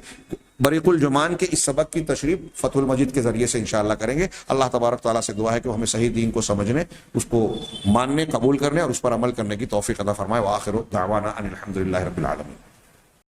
بریق الجمان کے اس سبق کی تشریح فتح المجید کے ذریعے سے انشاءاللہ کریں گے۔ اللہ تبارک تعالیٰ سے دعا ہے کہ وہ ہمیں صحیح دین کو سمجھنے، اس کو ماننے، قبول کرنے اور اس پر عمل کرنے کی توفیق عطا فرمائے۔ وآخر دعوانا ان الحمد للہ رب العالمین۔